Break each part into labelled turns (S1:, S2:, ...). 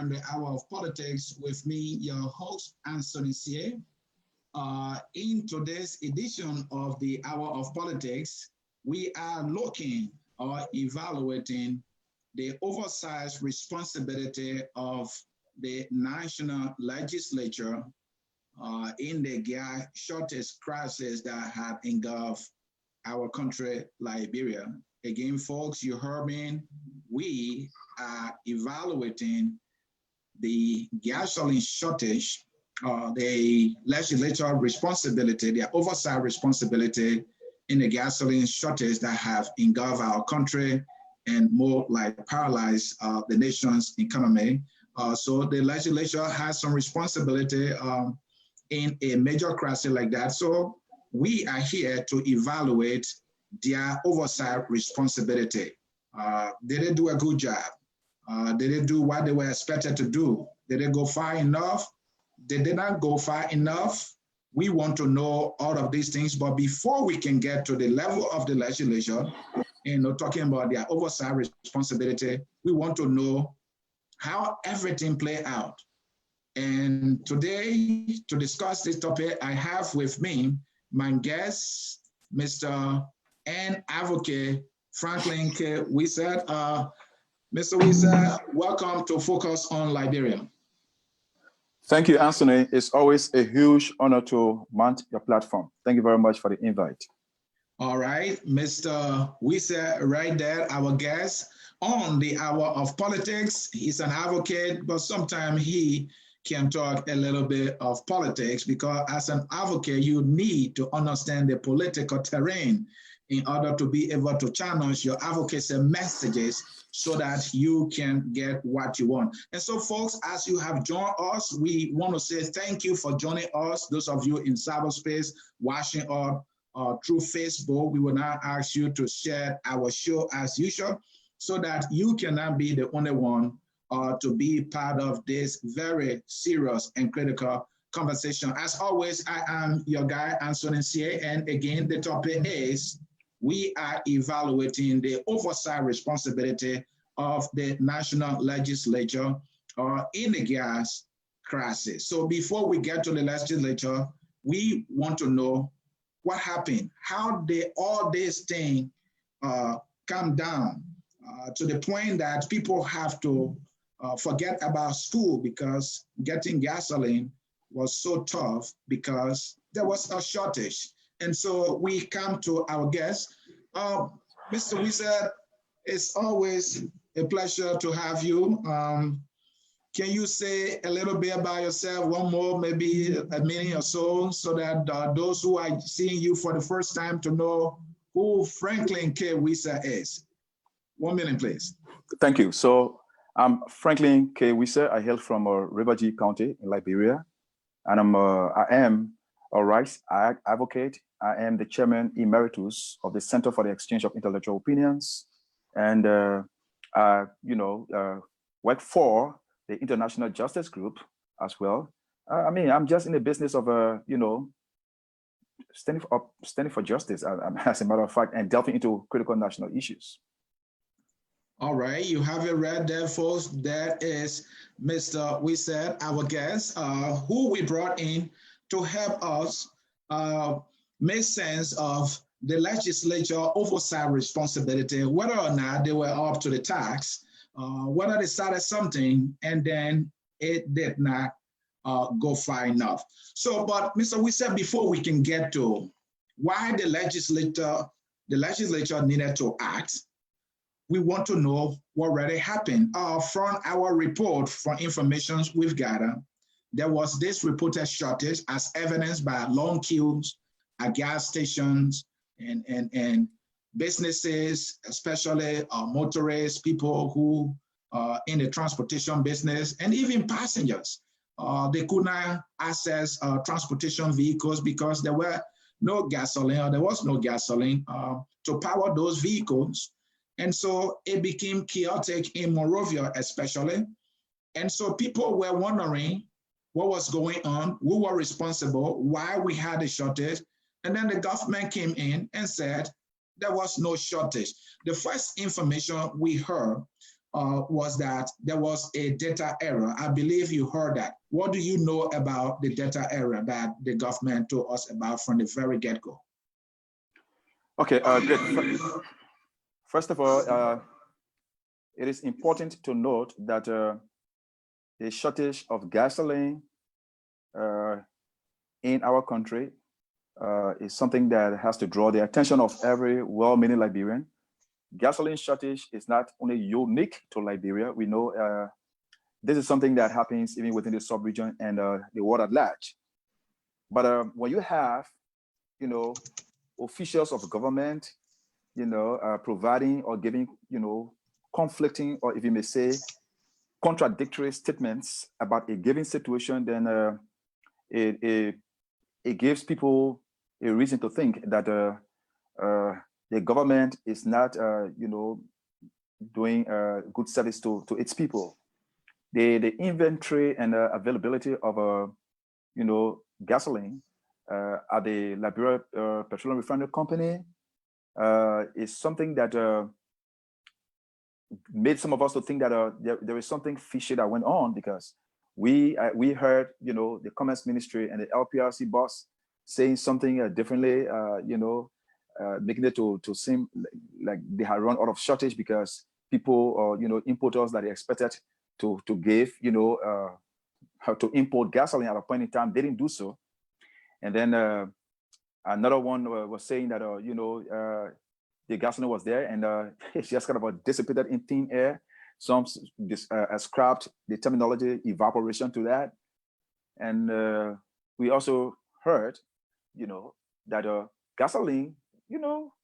S1: on the Hour of Politics with me, your host, Anthony C. In today's edition of the Hour of Politics, we are looking or evaluating the oversight responsibility of the National Legislature in the gas shortage crisis that have engulfed our country, Liberia. Again, folks, you heard me. We are evaluating the gasoline shortage, the legislature responsibility, the oversight responsibility in the gasoline shortage that have engulfed our country and more like paralyzed the nation's economy. So the legislature has some responsibility in a major crisis like that. So we are here to evaluate their oversight responsibility. Did they do a good job? Did they do what they were expected to do? Did they go far enough? Did they not go far enough? We want to know all of these things, but before we can get to the level of the legislature, talking about their oversight responsibility, we want to know how everything play out. And today, to discuss this topic, I have with me my guest, Mr. and Advocate Franklin K. Wissett. Mr. Wissett, welcome to Focus on Liberia.
S2: Thank you, Anthony. It's always a huge honor to mount your platform. Thank you very much for the invite.
S1: All right, Mr. Wissett, right there, our guest on the Hour of Politics. He's an advocate, but sometimes he can talk a little bit of politics because as an advocate, you need to understand the political terrain in order to be able to challenge your advocacy messages so that you can get what you want. And so folks, as you have joined us, we want to say thank you for joining us. Those of you in cyberspace watching us through Facebook, we will now ask you to share our show as usual so that you cannot be the only one to be part of this very serious and critical conversation. As always, I am your guy, Anthony C. And again, the topic is we are evaluating the oversight responsibility of the National Legislature in the gas crisis. So before we get to the legislature, we want to know what happened. How did all this thing come down to the point that people have to forget about school because getting gasoline was so tough because there was a shortage. And so we come to our guest. Mr. Wissett, it's always a pleasure to have you. Can you say a little bit about yourself, one more, maybe a minute or so that those who are seeing you for the first time to know who Franklin K. Wissett is? 1 minute, please.
S2: Thank you. So I'm Franklin K. Wissett. I hail from Rivergy County in Liberia, and I am a rights advocate. I am the chairman emeritus of the Center for the Exchange of Intellectual Opinions, and work for the International Justice Group as well. I mean, I'm just in the business of standing for justice, as a matter of fact, and delving into critical national issues.
S1: All right, you have it right there, folks. That is Mr. Wissett, our guest, who we brought in to help us make sense of the legislature oversight responsibility, whether or not they were up to the task, whether they started something and then it did not go far enough. So, but Mr. Wissett, before we can get to why the legislature needed to act, we want to know what really happened. From our report, for information we've gathered, there was this reported shortage as evidenced by long queues at gas stations and businesses, especially motorists, people who are in the transportation business, and even passengers. They could not access transportation vehicles because there were no gasoline, or there was no gasoline to power those vehicles. And so it became chaotic in Monrovia, especially. And so people were wondering what was going on, who were responsible, why we had a shortage. And then the government came in and said there was no shortage. The first information we heard was that there was a data error. I believe you heard that. What do you know about the data error that the government told us about from the very get-go?
S2: Okay, great. First of all, it is important to note that the shortage of gasoline in our country is something that has to draw the attention of every well-meaning Liberian. Gasoline shortage is not only unique to Liberia. We know this is something that happens even within the sub-region and the world at large. But when you have, officials of government, providing or giving, conflicting, or if you may say, contradictory statements about a given situation, then it gives people a reason to think that the government is not, doing good service to its people. The inventory and availability of, gasoline at the Liberia Petroleum Refinery Company is something that made some of us to think that there is something fishy that went on, because we heard, the Commerce Ministry and the LPRC boss saying something differently, making it to seem like they had run out of shortage because people or importers that they expected to give how to import gasoline at a point in time, they didn't do so. And then another one was saying that the gasoline was there and it's just kind of dissipated in thin air. Some ascribed the terminology evaporation to that. And we also heard, that gasoline,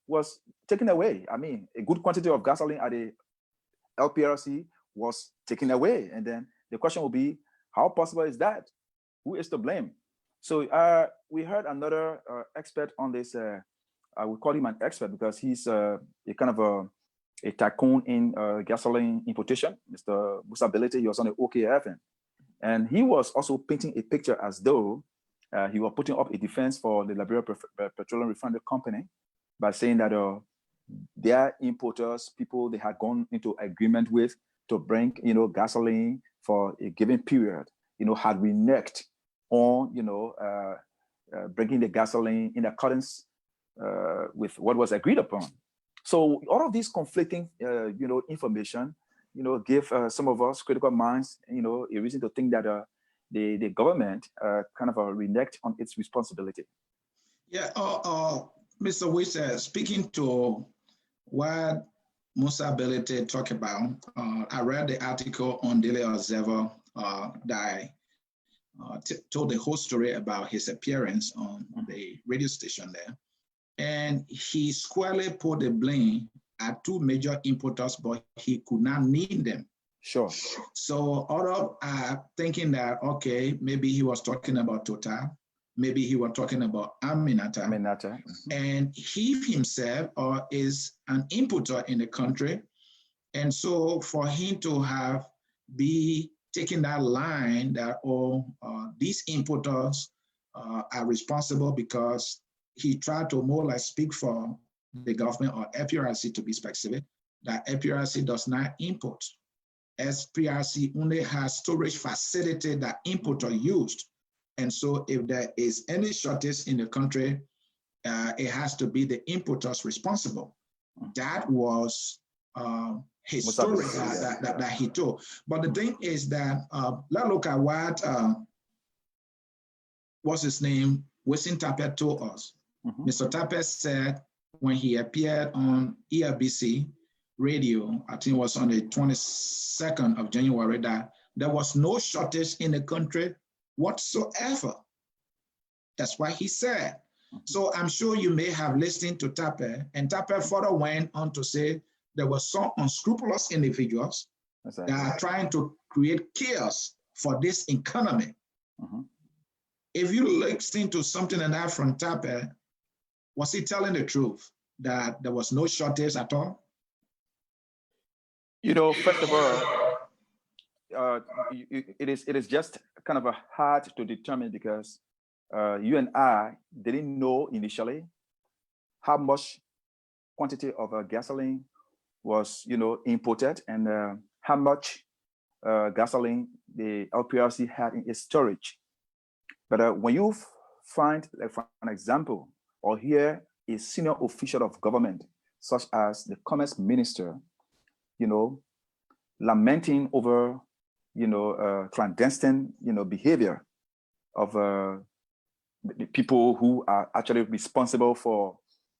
S2: was taken away. I mean, a good quantity of gasoline at the LPRC was taken away. And then the question will be, how possible is that? Who is to blame? So we heard another expert on this. I would call him an expert because he's a kind of a tycoon in gasoline importation, Mr. Musability. He was on the OKF, and he was also painting a picture as though he was putting up a defense for the Liberia Petroleum Refinery Company by saying that their importers, people they had gone into agreement with to bring, gasoline for a given period, had reneged on, bringing the gasoline in accordance with what was agreed upon. So all of these conflicting, information, give some of us critical minds, a reason to think that the government kind of reneged on its responsibility.
S1: Yeah, Mr. Wisa, speaking to what Musability talked about, I read the article on Daily Observer that told the whole story about his appearance on the radio station there. And he squarely put the blame at two major importers, but he could not name them.
S2: Sure.
S1: So all of thinking that, okay, maybe he was talking about Total, maybe he was talking about Aminata. Mm-hmm. And he himself is an importer in the country. And so for him to be taking that line that, these importers are responsible because he tried to more like speak for the government or FPRC to be specific, that FPRC does not import. SPRC only has storage facility that importer used. And so if there is any shortage in the country, it has to be the importers responsible. That was his story that he told. But the thing is that, let's look at what, what's his name, Wisin Tapet told us. Mm-hmm. Mr. Tapet said when he appeared on ERBC radio, I think it was on the 22nd of January, that there was no shortage in the country whatsoever. That's what he said. Mm-hmm. So I'm sure you may have listened to Tapet, and Tapet further went on to say there were some unscrupulous individuals that are trying to create chaos for this economy. Mm-hmm. If you listen to something like that from Tapet, was he telling the truth that there was no shortage at all?
S2: First of all, it is just kind of hard to determine because you and I didn't know initially how much quantity of gasoline was, imported, and how much gasoline the LPRC had in its storage. But when you find, like, for an example, or hear a senior official of government, such as the commerce minister, lamenting over, clandestine, behavior of the people who are actually responsible for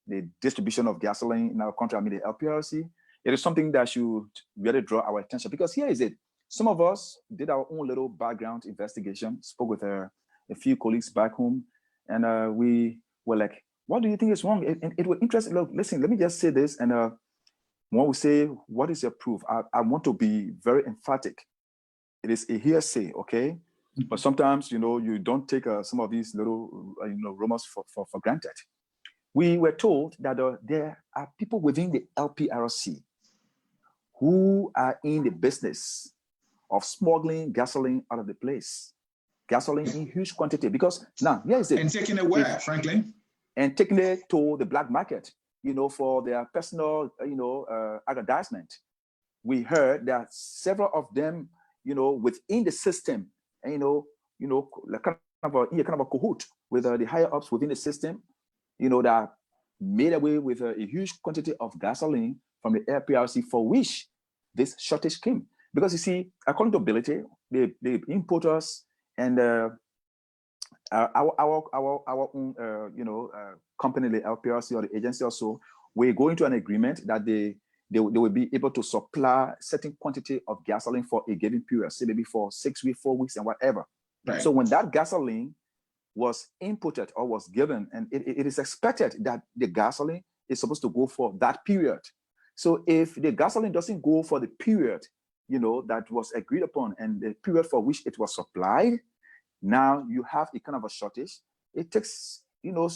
S2: the distribution of gasoline in our country, I mean the LPRC, it is something that should really draw our attention, because here is it. Some of us did our own little background investigation, spoke with a few colleagues back home, and we were like, what do you think is wrong? And it was interesting. Look, listen, let me just say this. And when we say, what is your proof? I want to be very emphatic. It is a hearsay, okay? But sometimes, you don't take some of these little, rumors for granted. We were told that there are people within the LPRC who are in the business of smuggling gasoline out of the place. Gasoline in huge quantity, because now, here is it.
S1: And taking it where, frankly?
S2: And taking it to the black market, for their personal, aggrandizement. We heard that several of them, within the system, and, like kind of a cahoot with the higher ups within the system, that made away with a huge quantity of gasoline from the LPRC, for which this shortage came. Because you see, according to ability, the importers and our own, company, the LPRC or the agency also, we're going to an agreement that they will be able to supply certain quantity of gasoline for a given period, say maybe for 6 weeks, 4 weeks, and whatever. Right. So when that gasoline was imported or was given, and it is expected that the gasoline is supposed to go for that period. So if the gasoline doesn't go for the period, that was agreed upon and the period for which it was supplied, now you have a kind of a shortage. It takes,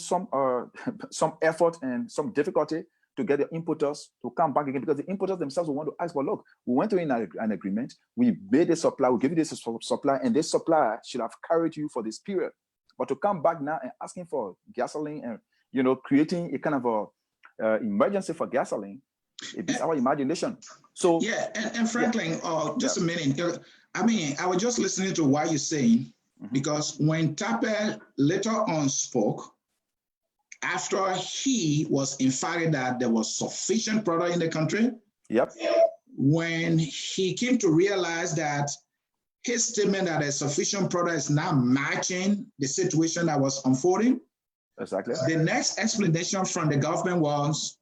S2: some effort and some difficulty to get the importers to come back again, because the importers themselves will want to ask, well, look, we went to an agreement, we made a supply, we give you this supply, and this supplier should have carried you for this period. But to come back now and asking for gasoline and, creating a kind of a emergency for gasoline, it is our imagination. So
S1: yeah, and Franklin, just a minute. I mean, I was just listening to what you're saying, because when Tappe later on spoke, after he was emphatic that there was sufficient product in the country, when he came to realize that his statement that a sufficient product is not matching the situation that was unfolding, the next explanation from the government was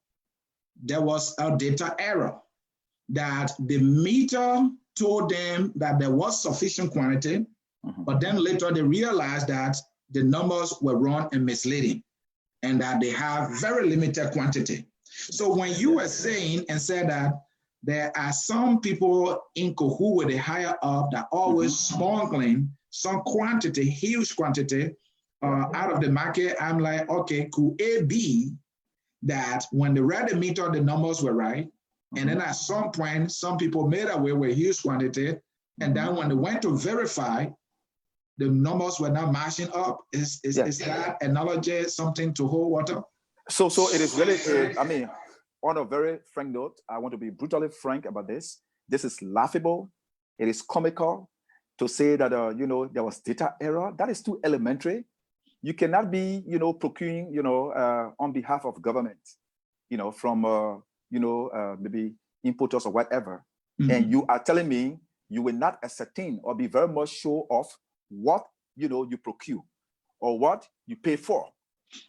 S1: there was a data error, that the meter told them that there was sufficient quantity, but then later they realized that the numbers were wrong and misleading, and that they have very limited quantity. So when you were saying and said that there are some people in cahoots with the higher up that always smuggling some quantity, huge quantity out of the market, I'm like, okay, could it be that when they read the meter, the numbers were right, and then at some point, some people made away with huge quantity, and then when they went to verify, the numbers were not matching up? Is that analogy something to hold water?
S2: So it is really, I mean, on a very frank note, I want to be brutally frank about this. This is laughable. It is comical to say that, there was data error. That is too elementary. You cannot be, procuring, on behalf of government, from, maybe importers or whatever. And you are telling me you will not ascertain or be very much sure of what, you procure or what you pay for.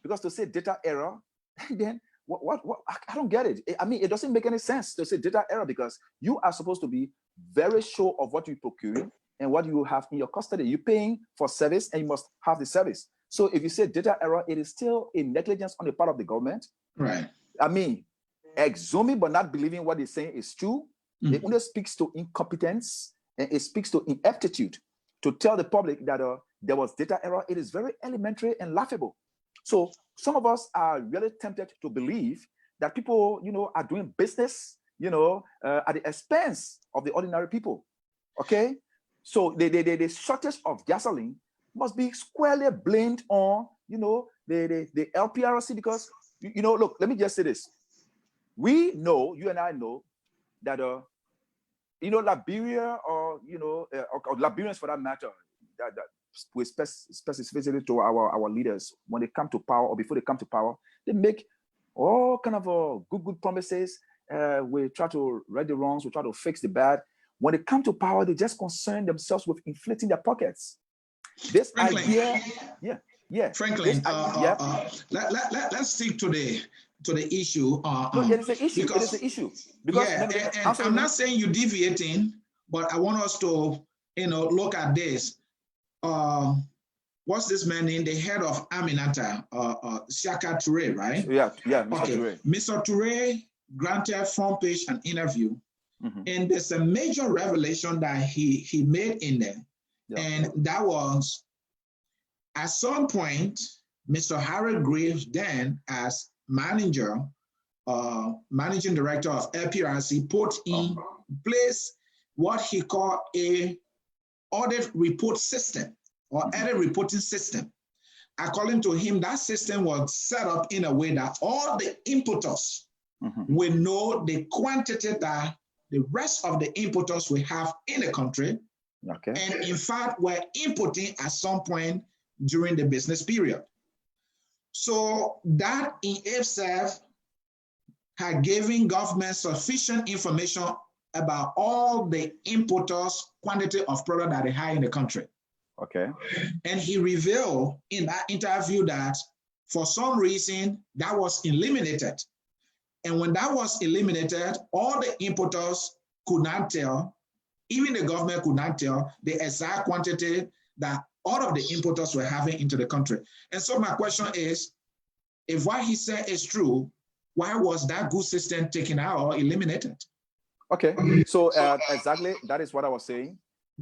S2: Because to say data error, then what I don't get it. I mean, it doesn't make any sense to say data error, because you are supposed to be very sure of what you procure and what you have in your custody. You're paying for service and you must have the service. So if you say data error, it is still a negligence on the part of the government.
S1: Right.
S2: I mean, assuming but not believing what they're saying is true. It only speaks to incompetence, and it speaks to ineptitude to tell the public that there was data error. It is very elementary and laughable. So some of us are really tempted to believe that people, are doing business, at the expense of the ordinary people. Okay, so the shortage of gasoline must be squarely blamed on, the LPRC, because, look, let me just say this. We know, you and I know, that Liberia, or or Liberians for that matter, that we specifically to our leaders, when they come to power or before they come to power, they make all kind of good promises. We try to right the wrongs, we try to fix the bad. When they come to power, they just concern themselves with inflating their pockets. This
S1: Franklin,
S2: idea, yeah.
S1: Franklin,
S2: Yeah.
S1: Let's stick to the issue.
S2: No, it is an issue.
S1: Because,
S2: it is an issue. Because
S1: and I'm not saying you're deviating, but I want us to, look at this. What's this man name? The head of Aminata, Shaka Toure, right?
S2: Yeah, Mr. Toure.
S1: Mr. Toure granted Front Page an interview, and there's a major revelation that he made in there. Yeah. And that was, at some point, Mr. Harold Graves, then as managing director of LPRC, put in place what he called a audit report system or audit reporting system. According to him, that system was set up in a way that all the importers will know the quantity that the rest of the importers will have in the country. Okay. And in fact, we're importing at some point during the business period. So that in itself had given government sufficient information about all the importers' quantity of product that they have in the country.
S2: Okay.
S1: And he revealed in that interview that for some reason that was eliminated. And when that was eliminated, all the importers could not tell, even the government could not tell the exact quantity that all of the importers were having into the country. And so my question is, if what he said is true, why was that good system taken out or eliminated?
S2: Okay, so exactly, that is what I was saying.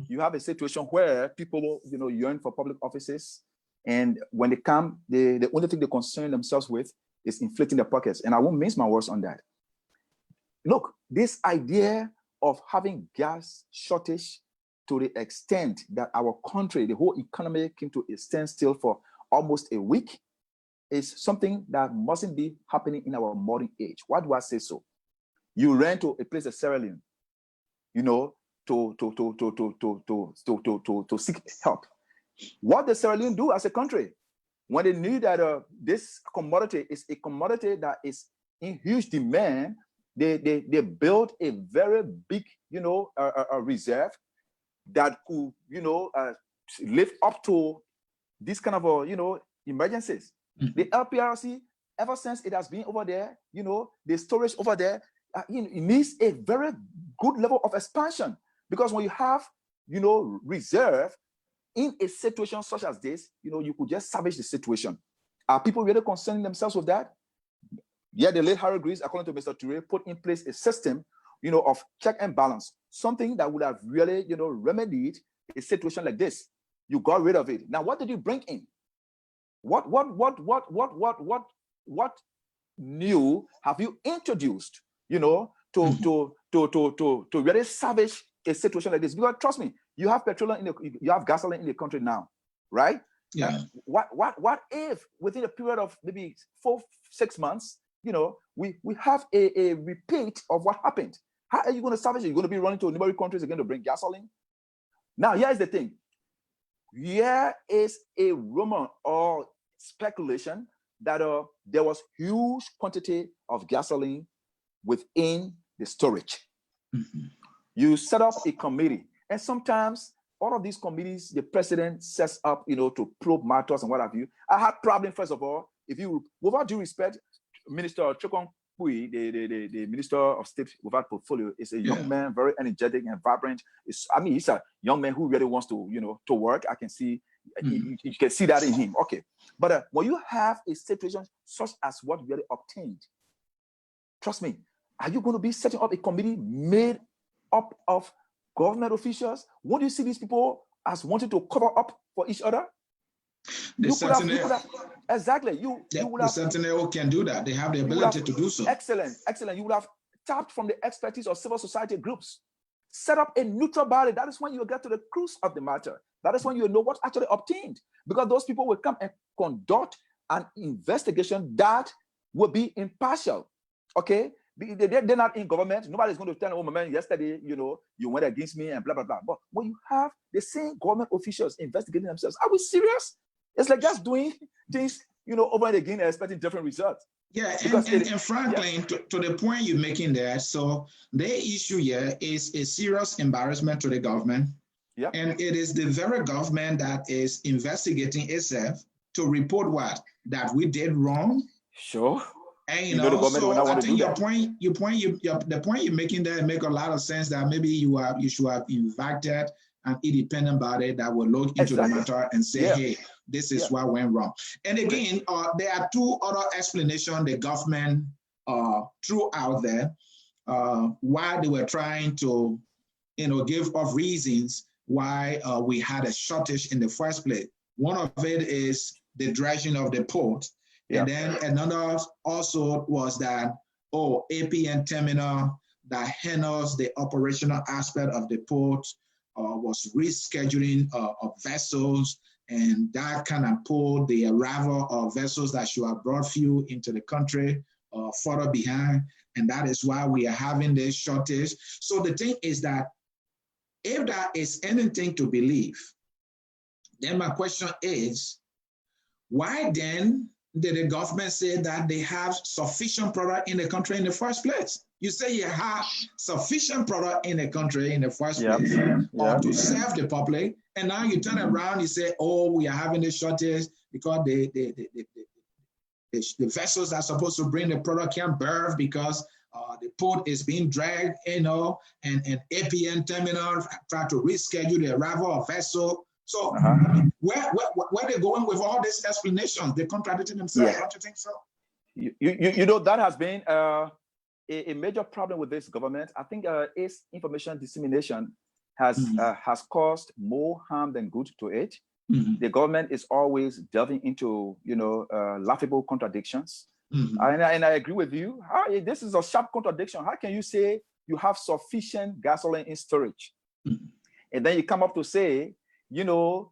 S2: You have a situation where people, yearn for public offices, and when they come, the only thing they concern themselves with is inflating their pockets. And I won't mince my words on that. Look, this idea of having gas shortage to the extent that our country, the whole economy, came to a standstill for almost a week is something that mustn't be happening in our modern age. Why do I say so? You ran to a place of Sierra Leone, to seek help. What does Sierra Leone do as a country? When they knew that this commodity is a commodity that is in huge demand, they built a very big, a reserve that could, live up to this kind of, emergencies. The LPRC, ever since it has been over there, the storage over there, it needs a very good level of expansion, because when you have, reserve in a situation such as this, you could just salvage the situation. Are people really concerning themselves with that? Yeah, the late Harold Graves, according to Mr. Toure, put in place a system, of check and balance, something that would have really, remedied a situation like this. You got rid of it. Now, what did you bring in? What new have you introduced, to really salvage a situation like this? Because trust me, you have petroleum you have gasoline in the country now, right?
S1: Yeah.
S2: What if within a period of maybe 4-6 months, we have a repeat of what happened? How are you going to salvage it? You're going to be running to neighboring countries again to bring gasoline? Now, here's the thing. Here is a rumor or speculation that there was huge quantity of gasoline within the storage. You set up a committee, and sometimes all of these committees, the president sets up, to probe matters and what have you. I had problem, first of all, without due respect, Minister Chokon Pui, the Minister of State without portfolio, is a young man, very energetic and vibrant. He's a young man who really wants to, to work. I can see, you can see that in him. Okay. But when you have a situation such as what we really obtained, trust me, are you going to be setting up a committee made up of government officials? Won't you see these people as wanting to cover up for each other? Exactly.
S1: The Sentinel can do that. They have the ability to do so.
S2: Excellent. You would have tapped from the expertise of civil society groups. Set up a neutral body. That is when you get to the crux of the matter. That is when you know what actually obtained. Because those people will come and conduct an investigation that will be impartial. Okay? They're not in government. Nobody's going to tell, oh, my man, yesterday, you went against me and blah, blah, blah. But when you have the same government officials investigating themselves, are we serious? It's like just doing things, over and again and expecting different results.
S1: Yeah, and Franklin, to the point you're making there, so the issue here is a serious embarrassment to the government.
S2: Yeah.
S1: And it is the very government that is investigating itself to report what? That we did wrong.
S2: Sure.
S1: And the government will not want to do that. The point you're making there make a lot of sense, that maybe you should have invited an independent body that will look into the matter and say, hey, this is what went wrong. And again, there are two other explanations the government threw out there why they were trying to, give us reasons why we had a shortage in the first place. One of it is the dredging of the port. And then another also was that, APN terminal that handles the operational aspect of the port was rescheduling of vessels, and that kind of pulled the arrival of vessels that should have brought fuel into the country further behind. And that is why we are having this shortage. So the thing is that if that is anything to believe, then my question is, why then did the government say that they have sufficient product in the country in the first place? You say you have sufficient product in the country in the first place to serve the public, and now you turn around, you say, we are having this shortage because the vessels that are supposed to bring the product can't berth because the port is being dragged, and APN terminal try to reschedule the arrival of vessel. So where are they going with all these explanations? They're contradicting themselves. Don't you think so?
S2: That has been a major problem with this government. I think its information dissemination has caused more harm than good to it. Mm-hmm. The government is always delving into laughable contradictions. Mm-hmm. And I agree with you. This is a sharp contradiction. How can you say you have sufficient gasoline in storage, and then you come up to say,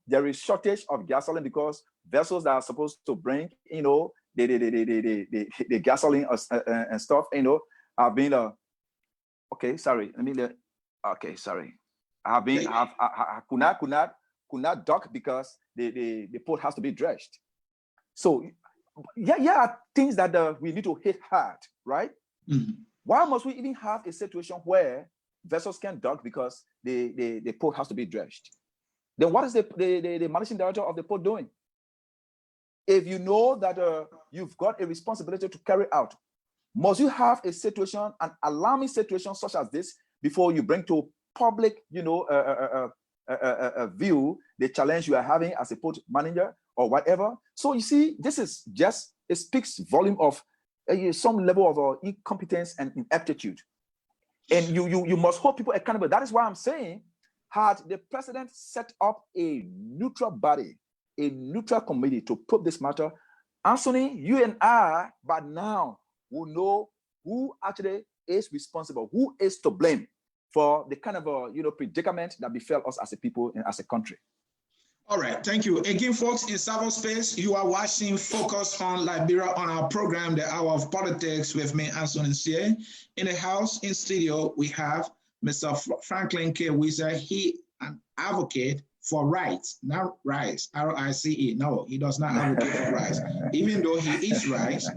S2: there is shortage of gasoline because vessels that are supposed to bring, the gasoline and stuff, have been could not dock because the port has to be dredged. So things that we need to hit hard, right? Mm-hmm. Why must we even have a situation where vessels can dock because the port has to be dredged? Then what is the managing director of the port doing? If you know that you've got a responsibility to carry out, must you have a situation, an alarming situation such as this, before you bring to public, view the challenge you are having as a port manager or whatever? So you see, this is just, it speaks volume of some level of incompetence and ineptitude. And you must hold people accountable. That is why I'm saying, had the president set up a neutral body, a neutral committee to probe this matter, Anthony, you and I, by now, will know who actually is responsible, who is to blame for the kind of predicament that befell us as a people and as a country.
S1: All right, thank you. Again, folks, in cyberspace, you are watching Focus on Liberia on our program, The Hour of Politics, with me, Anthony Sie. In the house, in studio, we have Mr. Franklin K. Weiser. He an advocate for rights, not rice, R-I-C-E. No, he does not advocate for rights, even though he eats rice,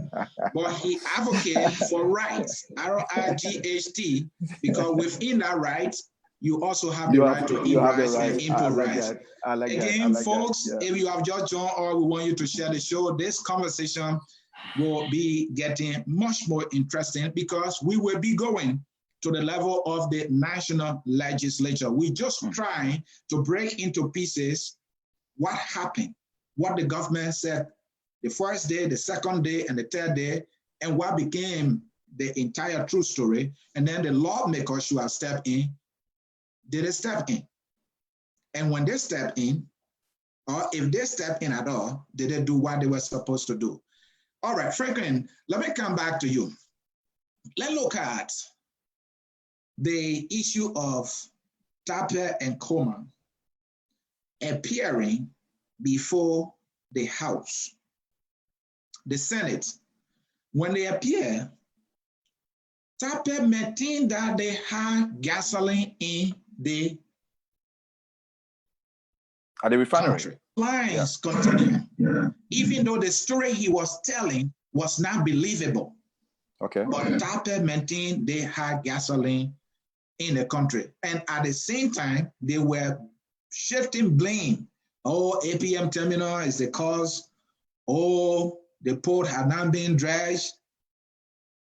S1: but he advocates for rights, R-I-G-H-T, because within that right, you also have the right to eat rice and input rice. Again, folks, if you have just joined or we want you to share the show, this conversation will be getting much more interesting because we will be going to the level of the national legislature. We just trying to break into pieces what happened, what the government said the first day, the second day, and the third day, and what became the entire true story. And then the lawmakers should have stepped in. Did they step in? And when they stepped in, or if they stepped in at all, did they do what they were supposed to do? All right, Franklin, let me come back to you. Let's look at the issue of Tapia and Coleman appearing before the House, the Senate. When they appear, TAPE maintained that they had gasoline in the
S2: at the refinery.
S1: country. Lines continue, even though the story he was telling was not believable.
S2: Okay.
S1: But TAPE maintained they had gasoline in the country. And at the same time, they were shifting blame. Oh, APM terminal is the cause. Oh, the port had not been dredged.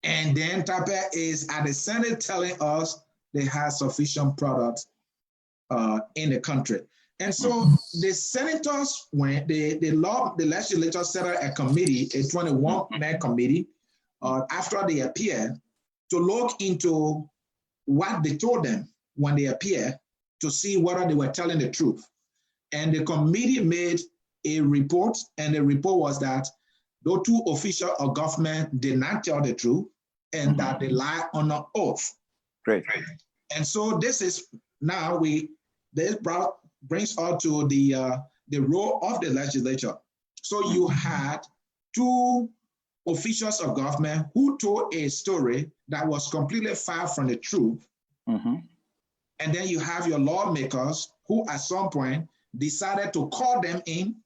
S1: And then TAPE is at the Senate telling us they had sufficient products in the country. And so the senators, when the legislature set up a committee, a 21-man committee, after they appeared, to look into what they told them when they appeared, to see whether they were telling the truth. And the committee made a report, and the report was that those two officials of government did not tell the truth, and that they lied on an oath.
S2: Great.
S1: And so this is now this brings us to the role of the legislature. So you had two officials of government who told a story that was completely far from the truth. And then you have your lawmakers who at some point decided to call them in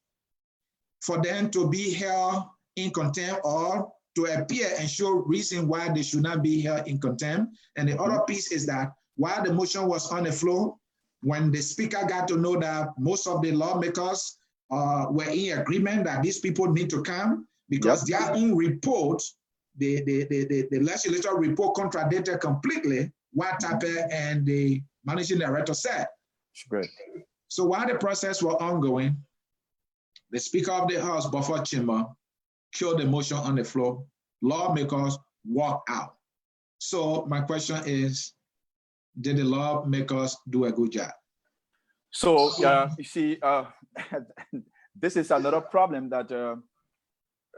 S1: for them to be held in contempt or to appear and show reason why they should not be held in contempt. And the other piece is that while the motion was on the floor, when the speaker got to know that most of the lawmakers were in agreement that these people need to come, because their own report, the legislature report contradicted completely what TAPE and the managing director said.
S2: Great.
S1: So while the process was ongoing, the Speaker of the House, Buffer Chamber, killed the motion on the floor. Lawmakers walked out. So my question is, did the lawmakers do a good job?
S2: So you see, this is another problem that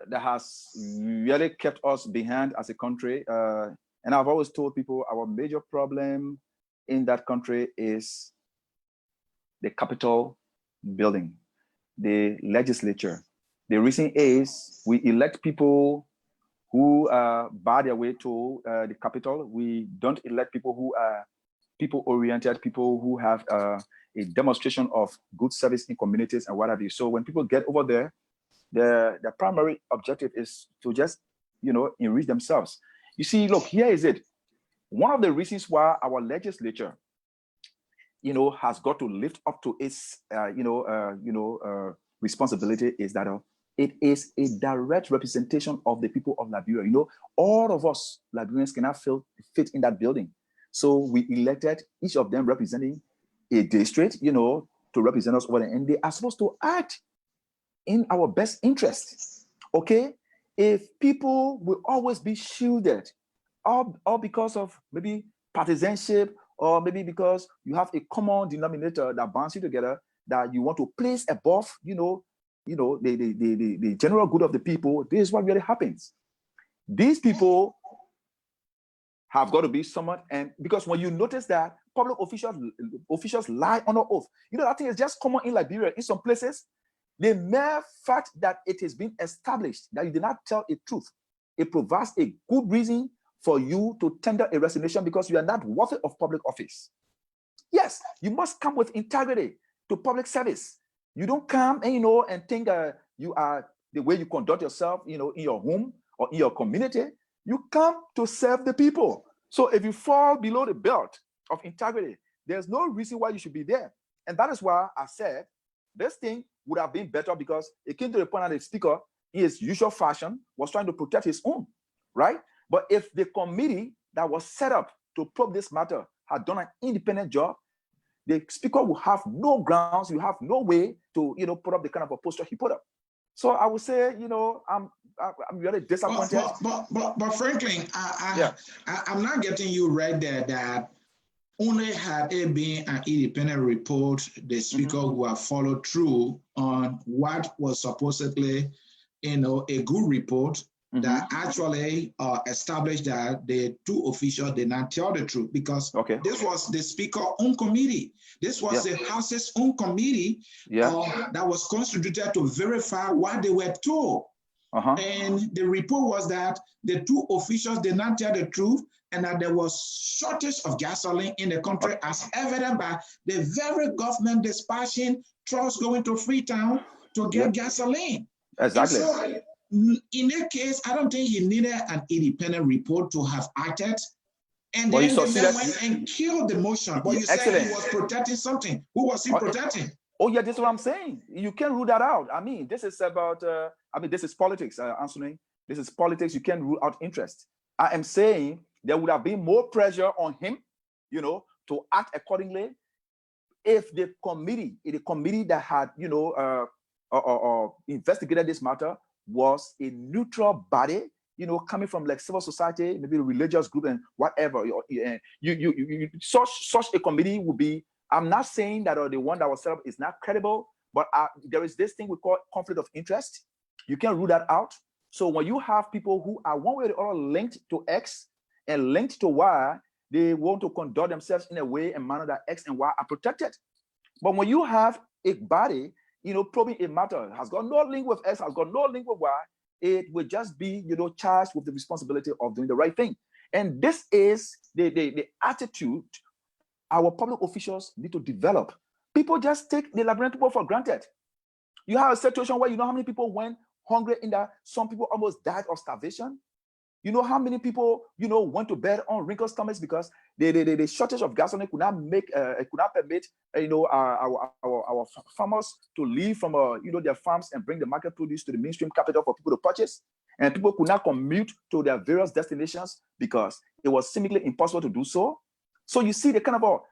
S2: that has really kept us behind as a country. And I've always told people our major problem in that country is the Capitol building, the legislature. The reason is we elect people who buy their way to the Capitol. We don't elect people who are people-oriented, people who have a demonstration of good service in communities and what have you. So when people get over there, the primary objective is to just, enrich themselves. You see, look, here is it. One of the reasons why our legislature, has got to live up to its, responsibility is that it is a direct representation of the people of Liberia. All of us Liberians cannot fit in that building. So we elected each of them representing a district, to represent us over there, and they are supposed to act in our best interest. Okay, if people will always be shielded, all because of maybe partisanship, or maybe because you have a common denominator that binds you together, that you want to place above, the general good of the people, this is what really happens. These people have got to be somewhat, and because when you notice that public officials lie under oath, that thing is just common in Liberia. In some places, the mere fact that it has been established that you did not tell a truth, it provides a good reason for you to tender a resignation because you are not worthy of public office. Yes, you must come with integrity to public service. You don't come and and think you are the way you conduct yourself, in your home or in your community. You come to serve the people. So if you fall below the belt of integrity, there's no reason why you should be there. And that is why I said this thing would have been better, because it came to the point that the speaker, in his usual fashion, was trying to protect his own, right? But if the committee that was set up to probe this matter had done an independent job, the speaker will have no grounds, you have no way to, put up the kind of a posture he put up. So I would say, I'm really disappointed.
S1: But Franklin, I'm not getting you right there that only had it been an independent report, the speaker would have followed through on what was supposedly, a good report that actually established that the two officials did not tell the truth, because this was the speaker's own committee. This was the House's own committee that was constituted to verify what they were told. And the report was that the two officials did not tell the truth, and that there was shortage of gasoline in the country, as evident by the very government dispatching trucks going to Freetown to get gasoline.
S2: Exactly.
S1: And so, in that case, I don't think he needed an independent report to have acted. And then they went and killed the motion. But you said he was protecting something. Who was he protecting?
S2: Oh, yeah, this is what I'm saying. You can't rule that out. I mean, this is about, this is politics, Anthony. This is politics. You can't rule out interest. I am saying there would have been more pressure on him, to act accordingly if the committee that had, investigated this matter was a neutral body, coming from like civil society, maybe a religious group and whatever. Such a committee would be, I'm not saying that the one that was set up is not credible, but there is this thing we call conflict of interest. You can't rule that out. So when you have people who are one way or the other linked to X and linked to Y, they want to conduct themselves in a way and manner that X and Y are protected. But when you have a body, probing a matter, has got no link with X, has got no link with Y, it will just be, charged with the responsibility of doing the right thing. And this is the attitude our public officials need to develop. People just take the Liberian people for granted. You have a situation where you know how many people went hungry in that, some people almost died of starvation. You know how many people, went to bed on wrinkled stomachs because the shortage of gasoline could not permit, our farmers to leave from, their farms and bring the market produce to the mainstream capital for people to purchase. And people could not commute to their various destinations because it was seemingly impossible to do so. So you see the kind of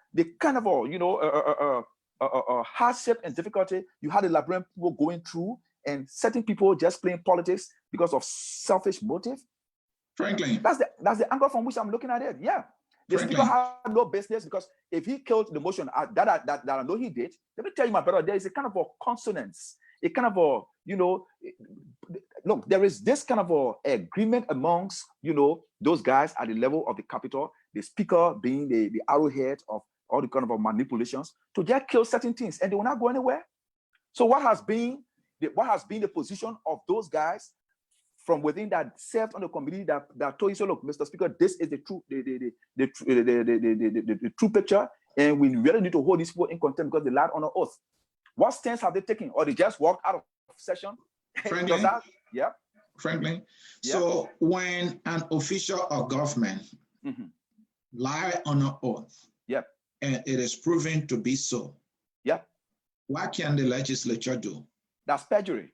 S2: hardship and difficulty you had the Liberian people going through, and certain people just playing politics because of selfish motive.
S1: Frankly,
S2: that's the angle from which I'm looking at it. Yeah, the speaker had no business, because if he killed the motion that I know he did, let me tell you, my brother, there is a kind of a consonance, a kind of a look, there is this kind of a agreement amongst those guys at the level of the Capitol, the speaker being the arrowhead of all the kind of manipulations to just kill certain things, and they will not go anywhere. So what has been the position of those guys from within that served on the committee that told you, so look, Mr. Speaker, this is the true picture, and we really need to hold these people in contempt because they lied on an oath. What stance have they taken, or they just walked out of session?
S1: Franklin,
S2: yeah.
S1: Franklin. Yeah. So when an official of government lie on an oath, and it is proven to be so, what can the legislature do? That's perjury.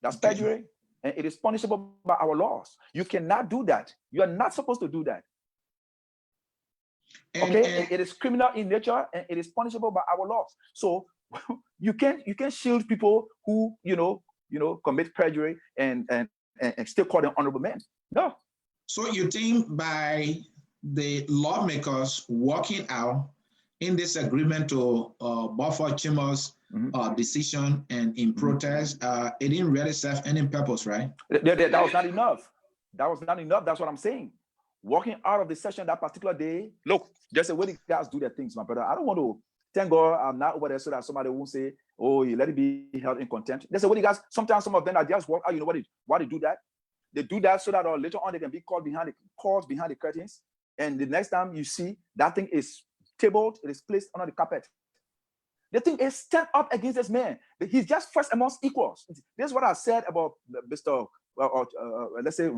S2: That's perjury, and it is punishable by our laws. You cannot do that. You are not supposed to do that. It is criminal in nature, and it is punishable by our laws. So you can't shield people who commit perjury and still call them honorable men. No.
S1: So you think by the lawmakers working out in this agreement to buffer Chima's decision and in protest, it didn't really serve any purpose, right?
S2: That was not enough. That was not enough. That's what I'm saying. Walking out of the session that particular day, look, just the way the guys do their things, my brother. I don't want to, thank God I'm not over there so that somebody won't say, oh, you let it be held in contempt. That's the way the guys, sometimes some of them are just walk out, why they do that? They do that so that later on they can be called behind the curtains. And the next time you see that thing is tabled, it is placed under the carpet. The thing is, stand up against this man. He's just first amongst equals. This is what I said about Mr. Let's say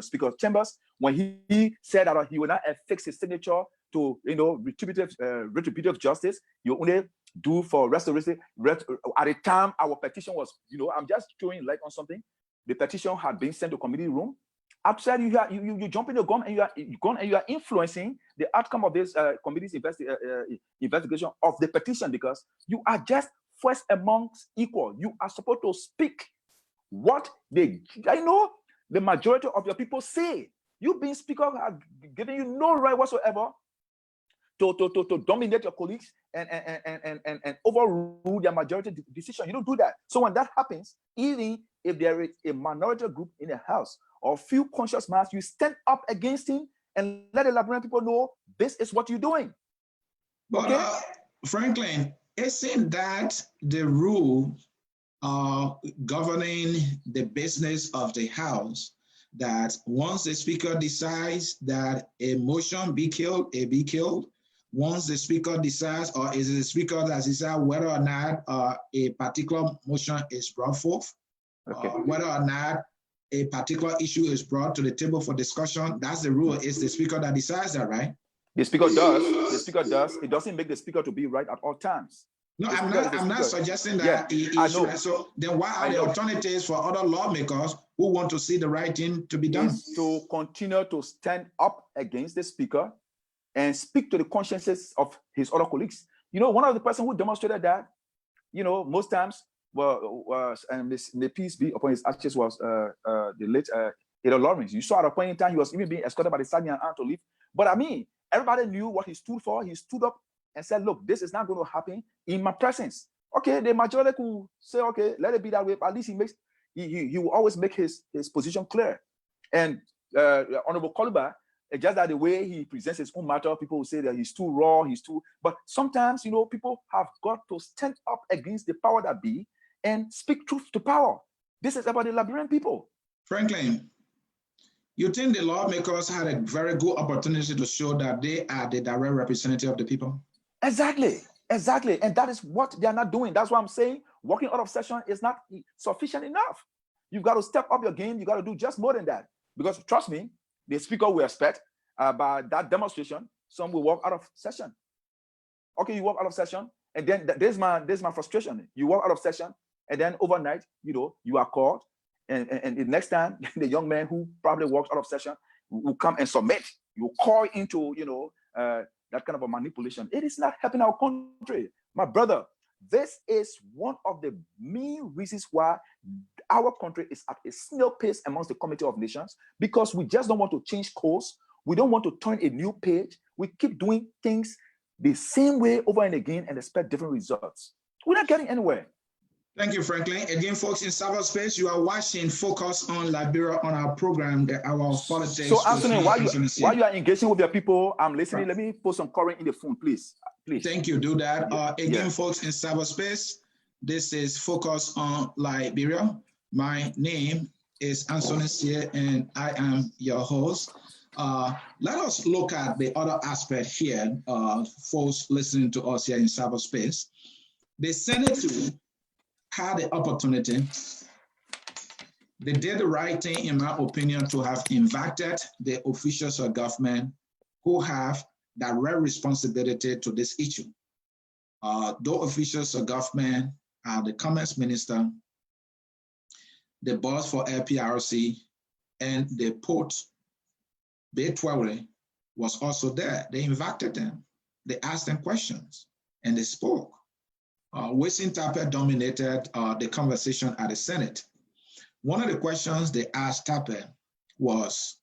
S2: Speaker Chambers, when he said that he will not affix his signature to retributive justice. You only do for restoration. At the time our petition was, I'm just throwing light on something. The petition had been sent to committee room. Outside, you jump in the gun and you are influencing the outcome of this committee's investigation of the petition, because you are just first amongst equal. You are supposed to speak what the majority of your people say. You being speaker have given you no right whatsoever to dominate your colleagues and overrule their majority decision. You don't do that. So when that happens, even if there is a minority group in the house or few conscious minds, you stand up against him and let the Liberian people know this is what you're doing.
S1: But Franklin, isn't that the rule governing the business of the house, that once the speaker decides that a motion be killed, it be killed. Once the speaker decides, or is it the speaker that decides whether or not a particular motion is brought forth, whether or not a particular issue is brought to the table for discussion, that's the rule. It's the speaker that decides that, right?
S2: The speaker does. The speaker does. It doesn't make the speaker to be right at all times.
S1: No, I'm not suggesting that.
S2: Yeah, I know.
S1: So then why are the alternatives for other lawmakers who want to see the right thing to be done?
S2: Is to continue to stand up against the speaker and speak to the consciences of his other colleagues. You know, one of the person who demonstrated that, you know, most times was and may peace be upon his ashes, was the late Ada Lawrence. You saw at a point in time he was even being escorted by the sergeant to leave. But I mean, everybody knew what he stood for. He stood up and said, look, this is not going to happen in my presence. Okay, the majority could say, okay, let it be that way. But at least he will always make his position clear. And Honorable Koluba, just that the way he presents his own matter, people will say that he's too raw, but sometimes, you know, people have got to stand up against the power that be and speak truth to power. This is about the Liberian people.
S1: Franklin, you think the lawmakers had a very good opportunity to show that they are the direct representative of the people?
S2: Exactly. And that is what they are not doing. That's why I'm saying walking out of session is not sufficient enough. You've got to step up your game. You got to do just more than that. Because trust me, the speaker will expect by that demonstration, some will walk out of session. Okay, you walk out of session, and then there's my frustration. You walk out of session, and then overnight, you know, you are called, and the next time, the young man who probably walks out of session will come and submit. You call into, you know, that kind of a manipulation. It is not helping our country. My brother, this is one of the main reasons why our country is at a snail pace amongst the Committee of Nations, because we just don't want to change course. We don't want to turn a new page. We keep doing things the same way over and again and expect different results. We're not getting anywhere.
S1: Thank you, Franklin. Again, folks, in cyberspace, you are watching Focus on Liberia on our program, the Hour of Politics.
S2: So, Anthony, while you are engaging with your people, I'm listening. Let me put some current in the phone, please.
S1: Thank you. Do that. Again, folks, in cyberspace, this is Focus on Liberia. My name is Anthony Sear, and I am your host. Let us look at the other aspect here, folks listening to us here in cyberspace. The Senate had the opportunity. They did the right thing, in my opinion, to have invited the officials of government who have direct responsibility to this issue. Those officials of government are the Commerce Minister, the boss for LPRC, and the Port Betwari was also there. They invited them. They asked them questions, and they spoke. Wisin Tape dominated the conversation at the Senate. One of the questions they asked Tape was,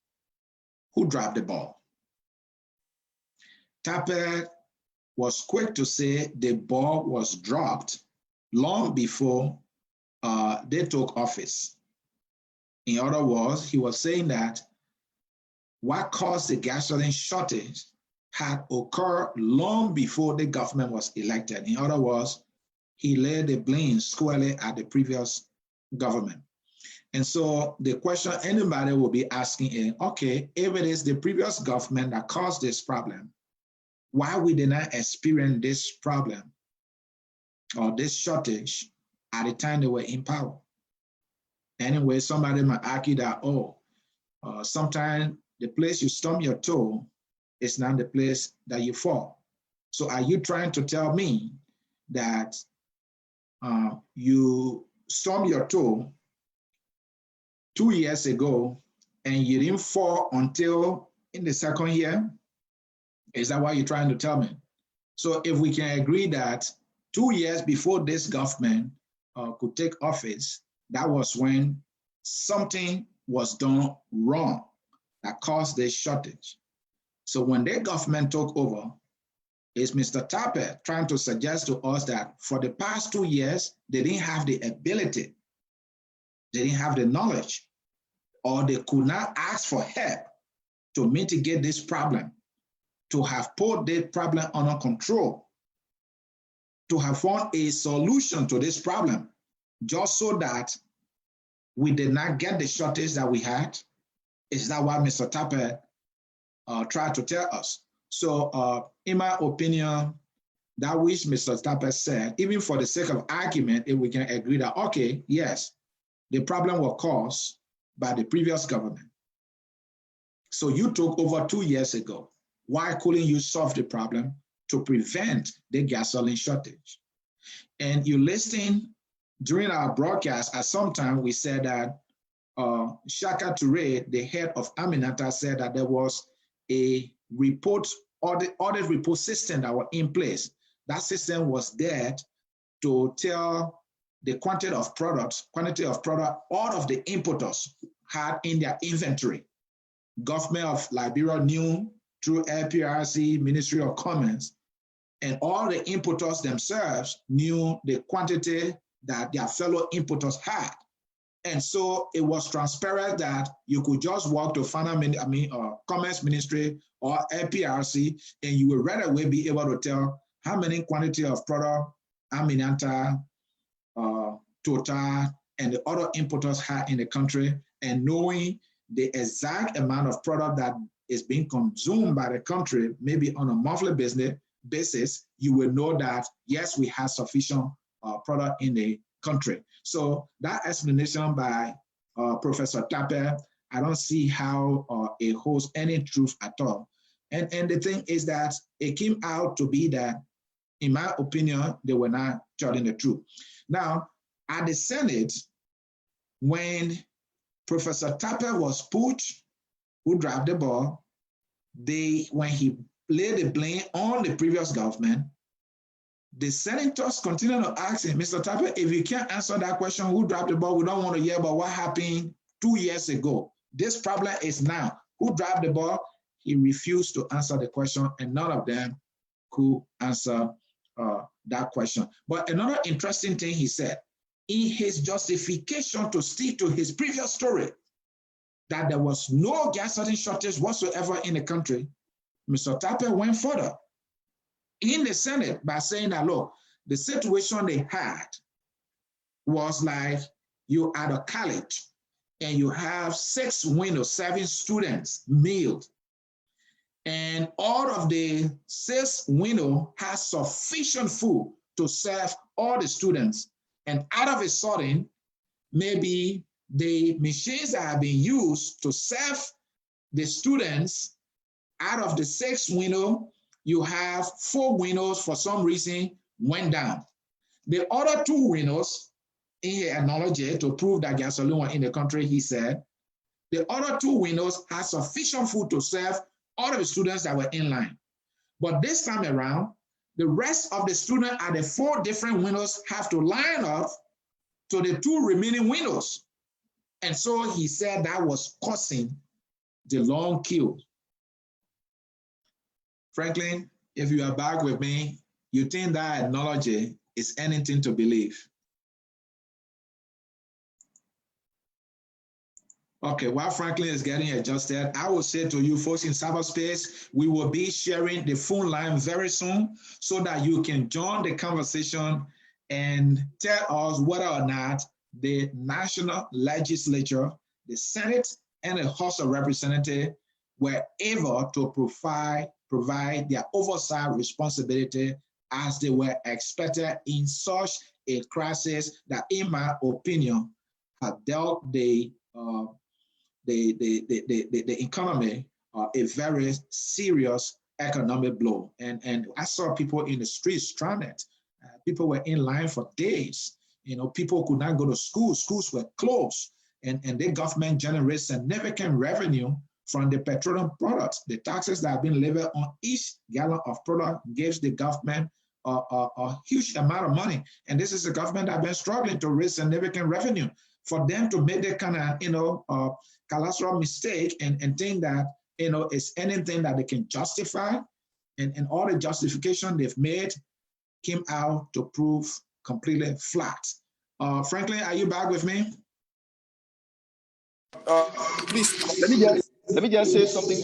S1: who dropped the ball? Tape was quick to say the ball was dropped long before they took office. In other words, he was saying that what caused the gasoline shortage had occurred long before the government was elected. In other words, he laid the blame squarely at the previous government. And so the question anybody will be asking is, okay, if it is the previous government that caused this problem, why we did not experience this problem or this shortage at the time they were in power? Anyway, somebody might argue that, sometimes the place you stump your toe is not the place that you fall. So are you trying to tell me that you stumped your toe 2 years ago and you didn't fall until in the second year? Is that what you're trying to tell me? So if we can agree that 2 years before this government could take office, that was when something was done wrong that caused this shortage. So when their government took over, is Mr. Tape trying to suggest to us that for the past 2 years, they didn't have the ability, they didn't have the knowledge, or they could not ask for help to mitigate this problem, to have put the problem under control, to have found a solution to this problem, just so that we did not get the shortage that we had, Is that what Mr. Tapper tried to tell us? So in my opinion, that which Mr. Tapper said, even for the sake of argument, if we can agree that, okay, yes, the problem was caused by the previous government. So you took over 2 years ago. Why couldn't you solve the problem to prevent the gasoline shortage? And you listen during our broadcast, at some time we said that Shaka Toure, the head of Aminata, said that there was a report, audit report system that was in place. That system was there to tell the quantity of product all of the importers had in their inventory. Government of Liberia knew through LPRC, Ministry of Commerce, and all the importers themselves knew the quantity that their fellow importers had. And so it was transparent that you could just walk to Commerce Ministry or LPRC, and you will right away be able to tell how many quantity of product Aminata, Total, and the other importers had in the country, and knowing the exact amount of product that is being consumed by the country, maybe on a monthly basis, you will know that, yes, we have sufficient product in the country. So that explanation by Professor Tapper, I don't see how it holds any truth at all. And the thing is that it came out to be that, in my opinion, they were not telling the truth. Now, at the Senate, when Professor Tapper was put, who dropped the ball, when he laid the blame on the previous government, the senators continue to ask him, Mr. Tapper, if you can't answer that question, who dropped the ball? We don't want to hear about what happened 2 years ago. This problem is now. Who dropped the ball? He refused to answer the question, and none of them could answer that question. But another interesting thing he said, in his justification to stick to his previous story, that there was no gasoline shortage whatsoever in the country, Mr. Tapper went further in the Senate by saying that, look, the situation they had was like you at a college and you have 6 windows, 7 students meals, and all of the 6 windows has sufficient food to serve all the students. And out of a sudden, maybe the machines that have been used to serve the students, out of the 6 windows, you have 4 windows for some reason went down. The other 2 windows, in analogy to prove that gasoline was in the country, he said, the other 2 windows had sufficient food to serve all of the students that were in line. But this time around, the rest of the students at the 4 different windows have to line up to the 2 remaining windows. And so he said that was causing the long queue. Franklin, if you are back with me, you think that analogy is anything to believe? Okay, while Franklin is getting adjusted, I will say to you folks in cyberspace, we will be sharing the phone line very soon so that you can join the conversation and tell us whether or not the national legislature, the Senate, and the House of Representatives were able to provide their oversight responsibility as they were expected in such a crisis that, in my opinion, have dealt the economy a very serious economic blow. And I saw people in the streets stranded. People were in line for days. You know, people could not go to school. Schools were closed. And the government generates significant revenue from the petroleum products. The taxes that have been levied on each gallon of product gives the government a huge amount of money. And this is a government that has been struggling to raise significant revenue. For them to make that kind of, colossal mistake and think that, it's anything that they can justify, and all the justification they've made came out to prove completely flat. Franklin, are you back with me?
S2: Please, let me just say something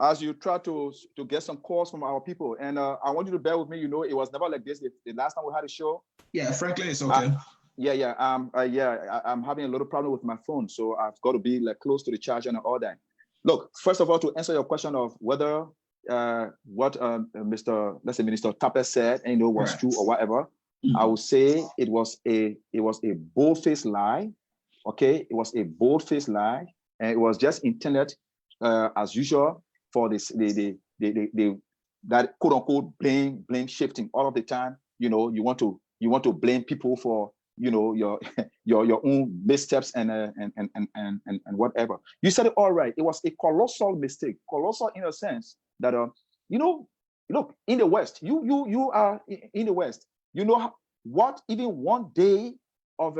S2: as you try to get some calls from our people. And I want you to bear with me. It was never like this the last time we had a show.
S1: Yeah, Franklin, it's okay.
S2: I'm having a little problem with my phone, so I've got to be like close to the charger and all that. Look, first of all, to answer your question of whether what Minister Tapper said, was true or whatever, I would say it was a bold-faced lie. Okay, it was a bold-faced lie, and it was just intended, as usual, for this that quote-unquote blame shifting all of the time. You want to blame people for your own missteps and whatever. You said it all right. It was a colossal mistake, colossal in a sense that look, in the West, you are in the West. You know what even one day of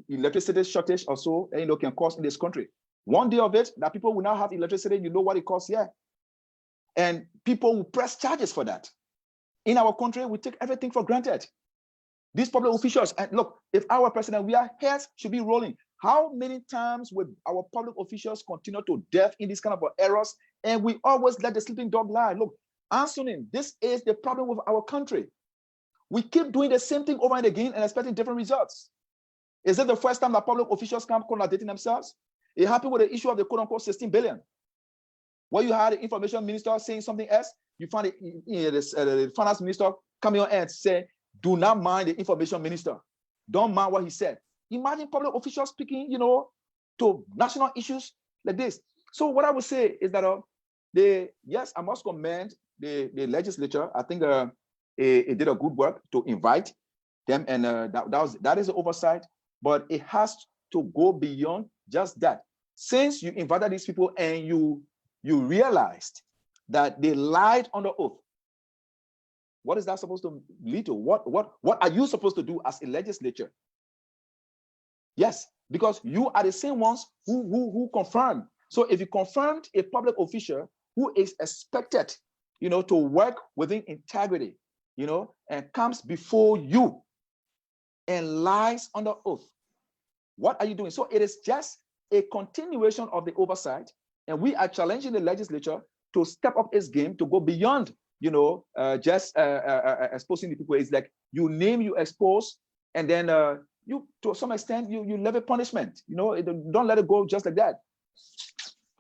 S2: electricity shortage or so can cause in this country. One day of it that people will now have electricity. You know what it costs here, and people will press charges for that. In our country, we take everything for granted. These public officials, and look, if our president, we are heads should be rolling. How many times will our public officials continue to delve in these kind of errors, and we always let the sleeping dog lie? Look, answering, this is the problem with our country. We keep doing the same thing over and again and expecting different results. Is it the first time that public officials come contradicting themselves? It happened with the issue of the quote-unquote 16 billion. Where you had the information minister saying something else, you find the finance minister coming on and say, do not mind the information minister. Don't mind what he said. Imagine public officials speaking, to national issues like this. So what I would say is that yes, I must commend the legislature. I think it did a good work to invite them, and that is an oversight. But it has to go beyond just that. Since you invited these people and you realized that they lied under oath, what is that supposed to lead to? What are you supposed to do as a legislature? Yes, because you are the same ones who confirmed. So if you confirmed a public official who is expected, to work within integrity, and comes before you and lies under oath, what are you doing? So it is just a continuation of the oversight, and we are challenging the legislature to step up its game, to go beyond, just exposing the people. It's like you name, you expose, and then you, to some extent, you levy punishment. Don't let it go just like that.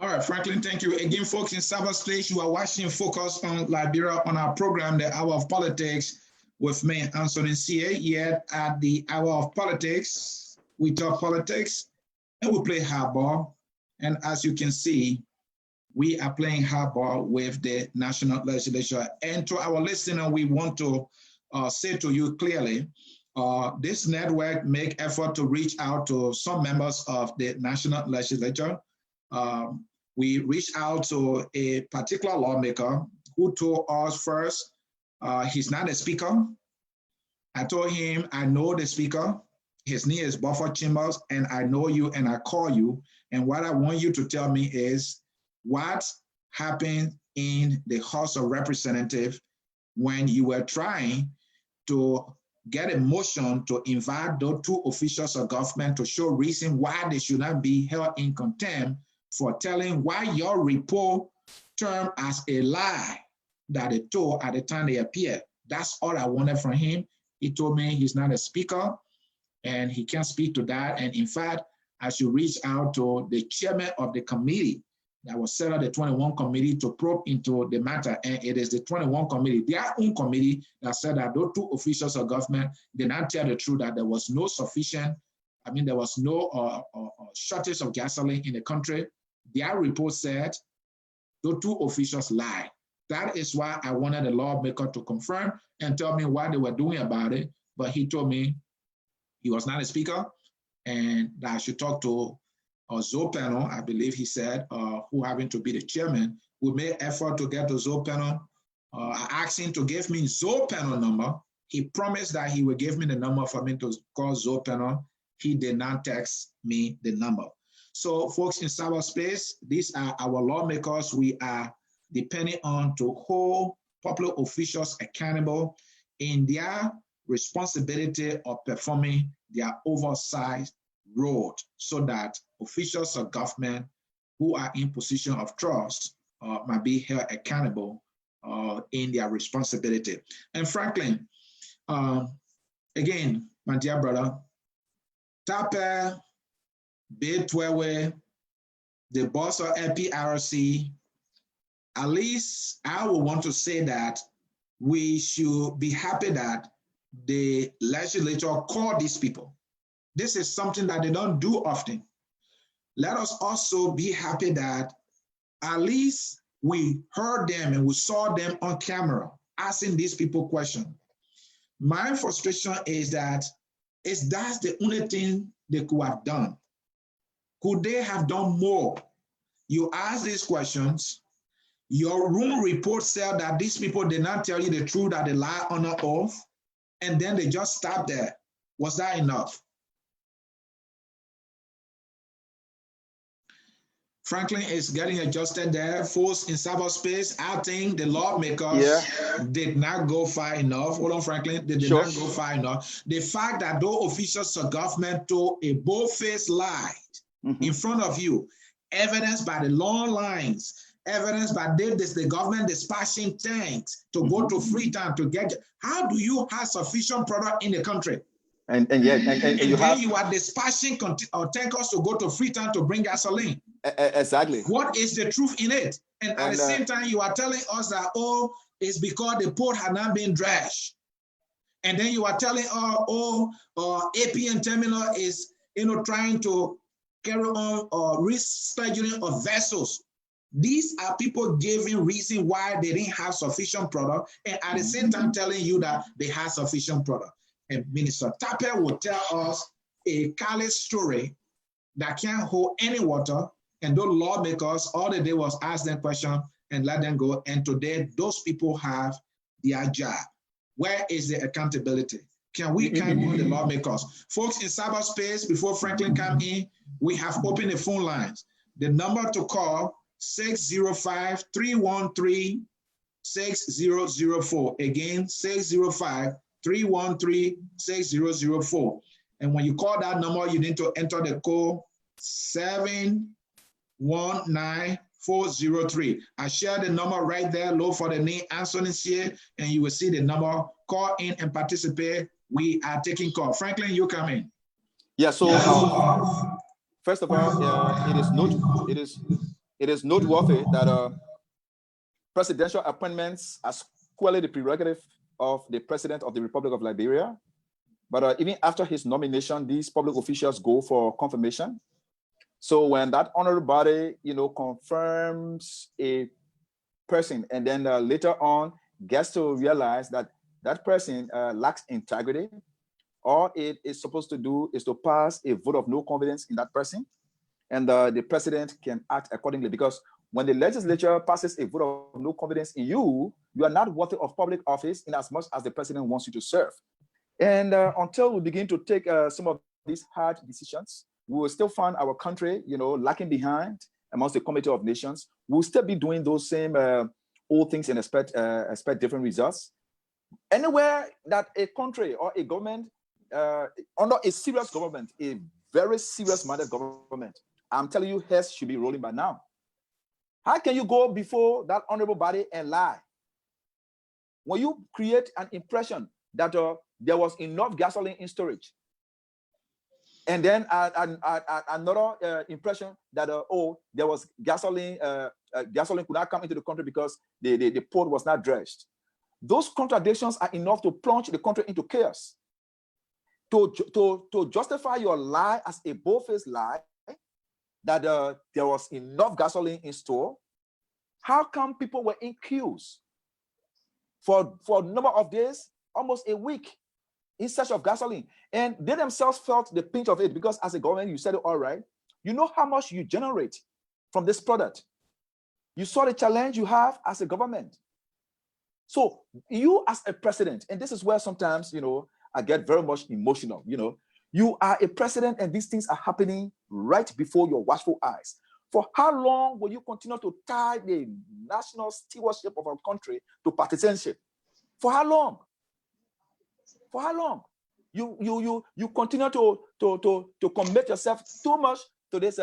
S1: All right, Franklin, thank you. Again, folks, in cyberspace, you are watching Focus on Liberia on our program, The Hour of Politics, with me, Anthony C.A. Yet at the Hour of Politics, we talk politics and we play hardball. And as you can see, we are playing hardball with the National Legislature. And to our listener, we want to say to you clearly, this network make effort to reach out to some members of the National Legislature. We reached out to a particular lawmaker who told us first, he's not a speaker. I told him, I know the speaker. His name is Buffer Chambers, and I know you and I call you. And what I want you to tell me is what happened in the House of Representatives when you were trying to get a motion to invite those two officials of government to show reason why they should not be held in contempt for telling why your report termed as a lie that they told at the time they appeared. That's all I wanted from him. He told me he's not a speaker and he can't speak to that. And in fact, I should reach out to the chairman of the committee that was set up, the 21 committee, to probe into the matter. And it is the 21 committee, their own committee, that said that those two officials of government did not tell the truth, that there was no sufficient, there was no shortage of gasoline in the country. Their report said those two officials lied. That is why I wanted the lawmaker to confirm and tell me what they were doing about it. But he told me he was not a speaker and that I should talk to Zoe panel, I believe he said, who happened to be the chairman. We made effort to get the Zoe panel. I asked him to give me Zoe panel number. He promised that he would give me the number for me to call Zoe panel. He did not text me the number. So folks in cyberspace, these are our lawmakers we are depending on to hold public officials accountable in their responsibility of performing their oversight role, so that officials of government who are in position of trust might be held accountable in their responsibility. And Franklin, Again, my dear brother, Tape, Betwewe, the boss of LPRC, at least I would want to say that we should be happy that the legislature called these people. This is something that they don't do often. Let us also be happy that at least we heard them and we saw them on camera asking these people questions. My frustration is that that's the only thing they could have done. Could they have done more? You ask these questions, your room report said that these people did not tell you the truth, that they lie on an oath, and then they just stopped there. Was that enough? Franklin is getting adjusted there. Folks in cyberspace, I think the lawmakers did not go far enough. Hold on, Franklin. They did not go far enough. The fact that those officials of government told a bold-faced lie in front of you, evidenced by the long lines, evidenced by the government dispatching tanks to go to Freetown to get. How do you have sufficient product in the country? And you are dispatching tankers to go to Freetown to bring gasoline.
S2: Exactly.
S1: What is the truth in it? And at the same time, you are telling us that, oh, it's because the port had not been dredged. And then you are telling, APN terminal is, trying to carry on rescheduling of vessels. These are people giving reason why they didn't have sufficient product, and at the same time telling you that they have sufficient product. And Minister Tape will tell us a callous story that can't hold any water, and those lawmakers, all they did was ask them questions and let them go. And today, those people have their job. Where is the accountability? Can we count on the lawmakers? Folks in cyberspace, before Franklin come in, we have opened the phone lines. The number to call, 605-313-6004. Again, 605-313-6004. And when you call that number, you need to enter the code 719403. I share the number right there. Look for the name Anthony here, and you will see the number. Call in and participate. We are taking call. Franklin, you come in.
S2: Yeah. So first of all, it is noteworthy that presidential appointments are squarely the prerogative of the President of the Republic of Liberia. But even after his nomination, these public officials go for confirmation. So when that honorable body, confirms a person, and then later on gets to realize that that person lacks integrity, all it is supposed to do is to pass a vote of no confidence in that person, and the president can act accordingly. Because when the legislature passes a vote of no confidence in you, you are not worthy of public office in as much as the president wants you to serve. And until we begin to take some of these hard decisions, we will still find our country, lacking behind amongst the Committee of Nations. We'll still be doing those same old things and expect different results. Anywhere that a country or a government, under a serious government, a very serious-minded government, I'm telling you, heads should be rolling by now. How can you go before that honorable body and lie? When you create an impression that there was enough gasoline in storage, and then another impression that there was gasoline, gasoline could not come into the country because the port was not dredged. Those contradictions are enough to plunge the country into chaos. To justify your lie as a bold-faced lie that there was enough gasoline in store, how come people were in queues for a number of days, almost a week, in search of gasoline? And they themselves felt the pinch of it, because as a government, you said it all right. You know how much you generate from this product. You saw the challenge you have as a government. So you as a president, and this is where sometimes, I get very much emotional, you are a president and these things are happening right before your watchful eyes. For how long will you continue to tie the national stewardship of our country to partisanship? For how long? For how long? You continue to commit yourself too much to this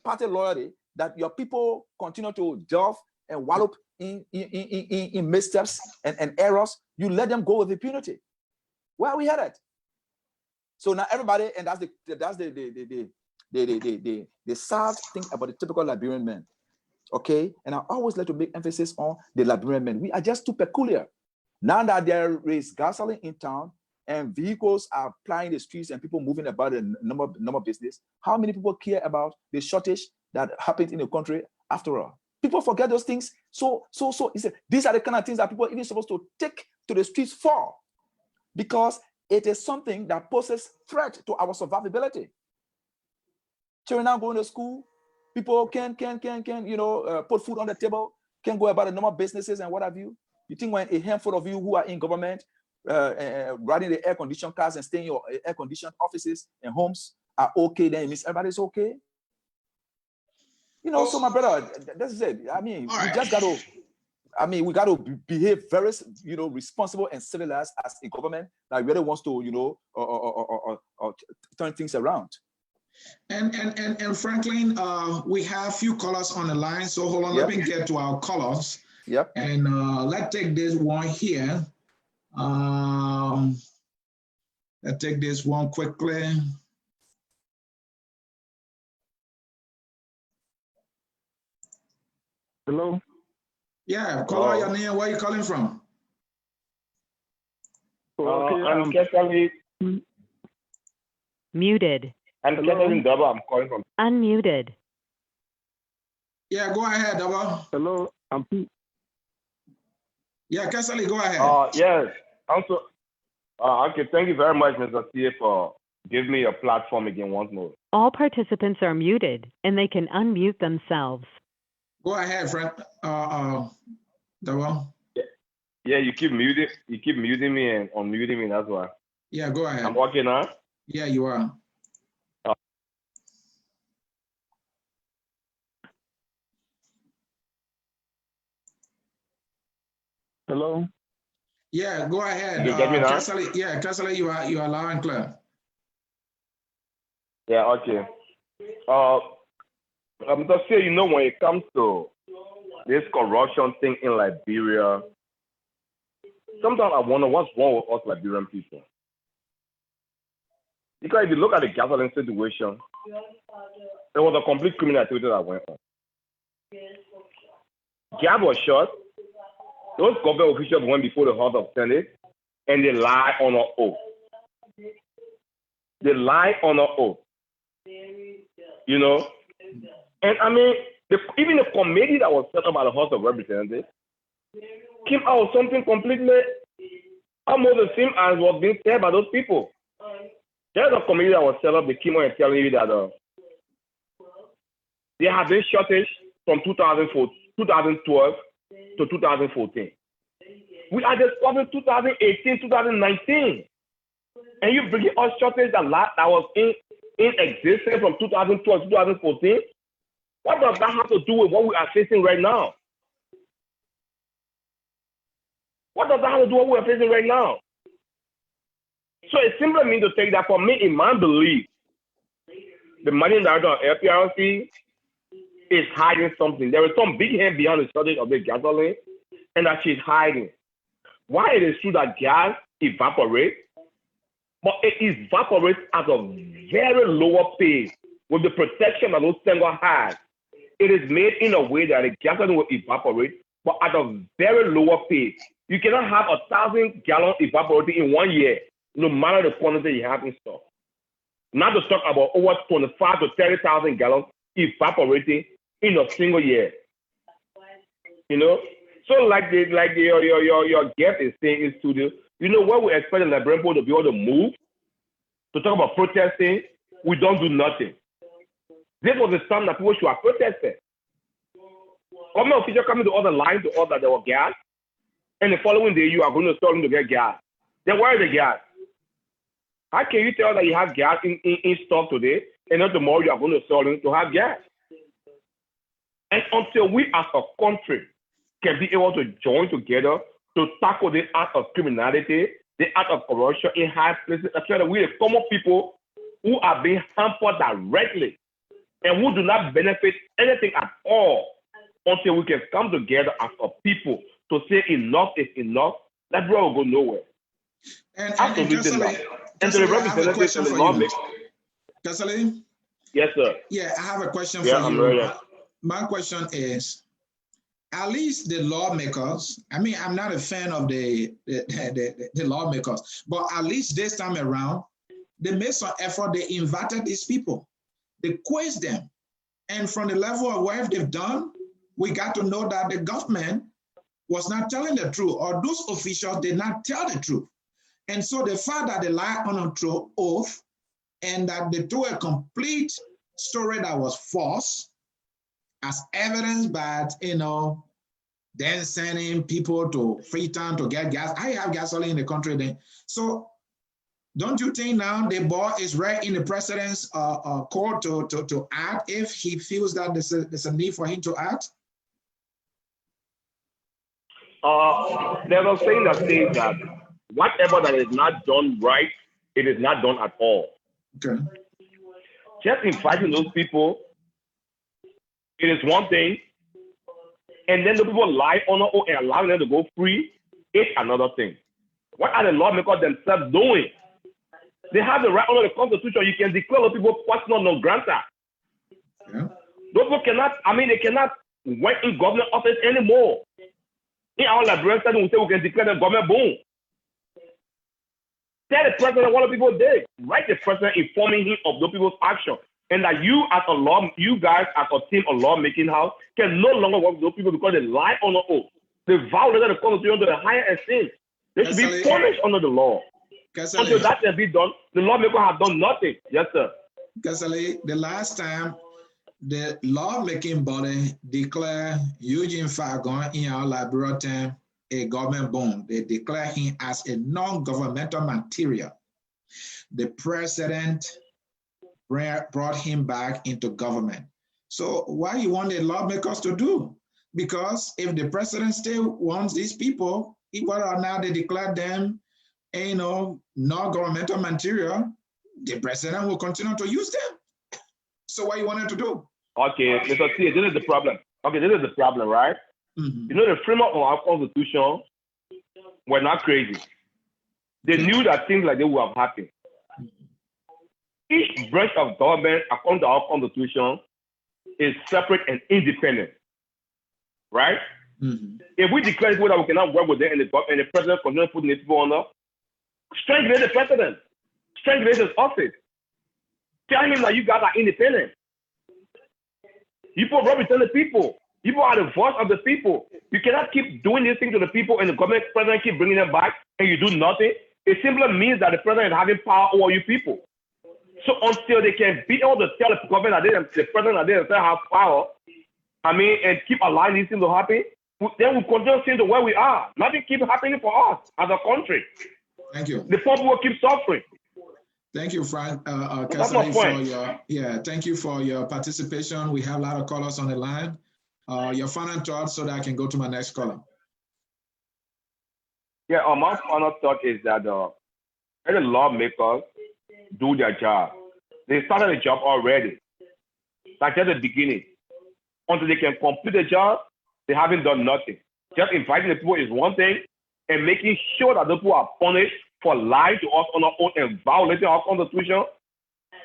S2: party loyalty that your people continue to delve and wallop in missteps and errors. You let them go with impunity. Where are we headed? So now everybody, and that's the sad thing about the typical Liberian man. Okay, and I always like to make emphasis on the Liberian men. We are just too peculiar. Now that there is gasoline in town and vehicles are plying the streets and people moving about the normal business, how many people care about the shortage that happened in the country after all? People forget those things. So these are the kind of things that people are even supposed to take to the streets for, because it is something that poses threat to our survivability. Children now going to school, people can put food on the table, can go about the normal businesses and what have you. You think when a handful of you who are in government, riding the air-conditioned cars and staying in your air-conditioned offices and homes are okay, then it means everybody's okay? So my brother, this is it. I mean, we just got to, we got to behave very, responsible and civilized as a government that really wants to, turn things around.
S1: And Franklin, we have a few callers on the line, so hold on, let me get to our callers.
S2: Yep.
S1: And let's take this one here. Let's take this one quickly.
S3: Hello?
S1: Yeah, call out your name. Where are you calling from?
S3: I'm Kesali.
S4: Muted.
S3: I'm Kesali Daba. I'm calling from.
S4: Unmuted.
S1: Yeah, go ahead, Daba.
S3: Hello, I'm Pete.
S1: Yeah, Kesali, go ahead.
S3: Yes. Also, okay, thank you very much, Mr. CA, for giving me a platform again once more.
S4: All participants are muted, and they can unmute themselves.
S1: Go ahead, Frank. Daba.
S3: Yeah, you keep muting me and unmuting me. That's why.
S1: Yeah, go ahead.
S3: I'm okay now.
S1: Yeah, you are.
S3: Hello.
S1: Yeah, go ahead.
S3: You get me now?
S1: Kesali, you are loud and clear.
S3: Yeah, okay. I'm just saying, when it comes to this corruption thing in Liberia, sometimes I wonder what's wrong with us Liberian people. Because if you look at the gasoline situation, there was a complete criminal activity that went on. Gas was shot. Those government officials went before the House of Senate and they lied on an oath. They lied on an oath. And even the committee that was set up by the House of Representatives came out with something completely almost the same as was being said by those people. There's a committee that was set up, they came out and telling you that there have been shortage from 2012 to 2014. We are discussing 2018, 2019. And you bring us shortage that was in existence from 2012 to 2014. What does that have to do with what we are facing right now? What does that have to do with what we are facing right now? So it simply means to say that for me, in my belief, the managing director of LPRC is hiding something. There is some big hand behind the shortage of the gasoline, and that she's hiding. Why it is true that gas evaporates, but it evaporates at a very lower pace with the protection that those tanks has. It is made in a way that the gasoline will evaporate, but at a very lower pace. You cannot have 1,000 gallons evaporating in 1 year, no matter the quantity you have in stock. Not to talk about over 25 to 30,000 gallons evaporating in a single year. So like your guest is saying in studio, what we expect the Liberian people to be able to move, to talk about protesting, we don't do nothing. This was the time that people should have protested. Government officials coming to other line to us that there was gas, and the following day you are going to tell them to get gas. Then where is the gas? How can you tell that you have gas in stock today, and then tomorrow you are going to sell them to have gas? And until we as a country can be able to join together to tackle the act of criminality, the act of corruption in high places, especially we the common people who are being hampered directly and who do not benefit anything at all, until we can come together as a people to say enough is enough, that will go nowhere. Absolutely not. And to the representatives and the lawmakers.
S1: Kasali?
S3: Yes, sir.
S1: Yeah, I have a question for
S3: I'm
S1: you.
S3: ready.
S1: My question is, at least the lawmakers, I mean, I'm not a fan of the lawmakers, but at least this time around, they made some effort. They invited these people. They quizzed them. And from the level of work they've done, we got to know that the government was not telling the truth, or those officials did not tell the truth. And so the fact that they lied on an oath and that they told a complete story that was false, as evidenced by, then sending people to Freetown to get gas. I have gasoline in the country then. So don't you think now the ball is right in the president's court to act if he feels that there's a need for him to act?
S3: There's a saying that says that whatever that is not done right, it is not done at all.
S1: Okay.
S3: Just inviting those people, it is one thing. And then the people lie on an oath and allowing them to go free, it's another thing. What are the lawmakers themselves doing? They have the right under the Constitution. You can declare those people personal non grata.
S1: Yeah.
S3: Those people cannot, they cannot work in government office anymore. In our Liberian setting, we say we can declare the government boom. Tell the president what the people did. Write the president informing him of those people's action. And that you guys as a team of lawmaking house can no longer work with those people because they lie on the oath. They violated the Constitution to the higher extent. They should be punished under the law. Until that can be done, the lawmakers have done nothing. Yes, sir.
S1: Kasali, the last time the lawmaking body declared Eugene Fagon in our Liberia time a government boom, they declare him as a non-governmental material. The president brought him back into government. So what you want the lawmakers to do? Because if the president still wants these people, whether or not they declare them, non-governmental material, the president will continue to use them. So what you wanted to do?
S3: Okay, Mr. T, this is the problem. Okay, this is the problem, right? Mm-hmm. You know, the framework of our Constitution were not crazy. They knew that things like this would have happened. Each branch of government, according to our Constitution, is separate and independent, right? Mm-hmm. If we declare that we cannot work with them and the president continues putting these people under, strengthen the president, strengthen his office. Tell him that you guys are independent. You people represent the people. You are the voice of the people. You cannot keep doing these things to the people and the government president keep bringing them back and you do nothing. It simply means that the president is having power over you people. So until they can be able to tell the government that the president that they themselves have power, and keep allowing these things to happen, then we'll continue seeing to where we are. Nothing keeps happening for us as a country.
S1: Thank you.
S3: The poor people keep suffering.
S1: Thank you, Frank. Thank you for your participation. We have a lot of callers on the line. Your final thoughts so that I can go to my next caller.
S3: Yeah, my final thought is that the lawmakers do their job. They started the job already. Like at the beginning. Until they can complete the job, they haven't done nothing. Just inviting the people is one thing, and making sure that the people are punished for lying to us on our own and violating our Constitution.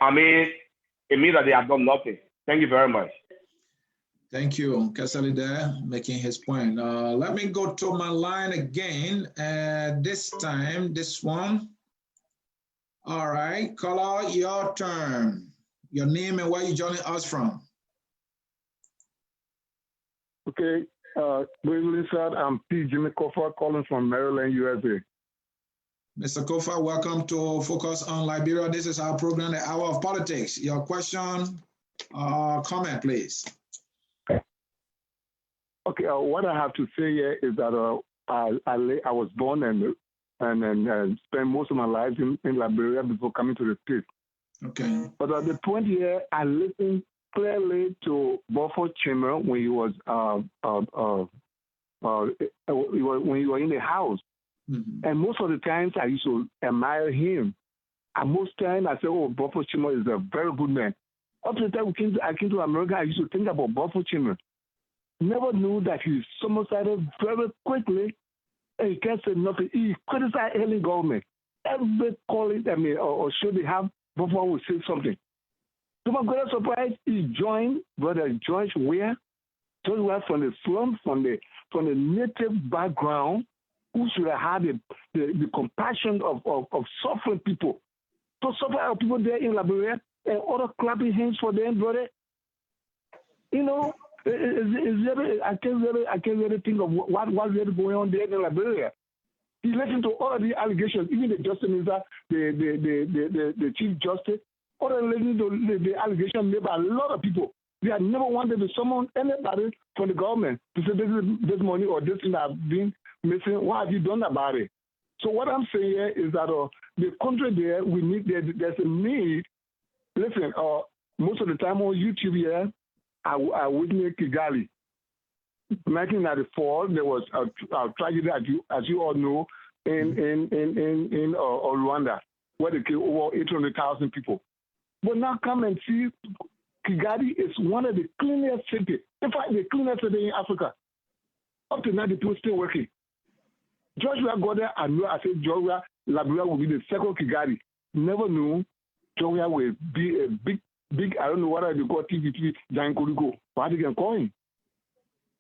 S3: It means that they have done nothing. Thank you very much.
S1: Thank you, Kasali there, making his point. Let me go to my line again. This time, this one. All right, caller, your turn. Your name and where you joining us from.
S5: Okay, good evening, sir. I'm P. Jimmy Kofa calling from Maryland, USA.
S1: Mr. Kofa, welcome to Focus on Liberia. This is our program, The Hour of Politics. Your question or comment, please.
S5: Okay, what I have to say here is that I was born and spent most of my life in Liberia before coming to the States.
S1: Okay.
S5: But at the point here, I listened clearly to Buford Chimmer when he was when you were in the house. Mm-hmm. And most of the times I used to admire him. And most times I said, oh, Buford Chimmer is a very good man. Up to the time I came to America, I used to think about Buford Chimmer. Never knew that he somersaulted very quickly and he can't say nothing. He criticized any government. Every calling, or should they have, before will say something. To my great surprise, he joined, Brother George Weah, from the slum, from the native background, who should have had the compassion of suffering people. To suffer our people there in Liberia and other clapping hands for them, brother. You know, I can't really think of what's really going on there in Liberia. He listened to all of the allegations, even the justice minister, the chief justice, all listening to the allegations made by a lot of people. They have never wanted to summon anybody from the government to say this money or this thing that have been missing. What have you done about it? So what I'm saying here is that the country there, there's a need. Listen, most of the time on YouTube here, I witnessed Kigali. 1994, there was a tragedy, as you all know, in Rwanda, where they killed over 800,000 people. But now come and see, Kigali is one of the cleanest cities. In fact, the cleanest city in Africa. Up to now, the people still working. Georgia got there, I said Georgia, Liberia will be the second Kigali. Never knew Georgia will be a big, I don't know what they call TVP, Giant Kurigo. What they can call him.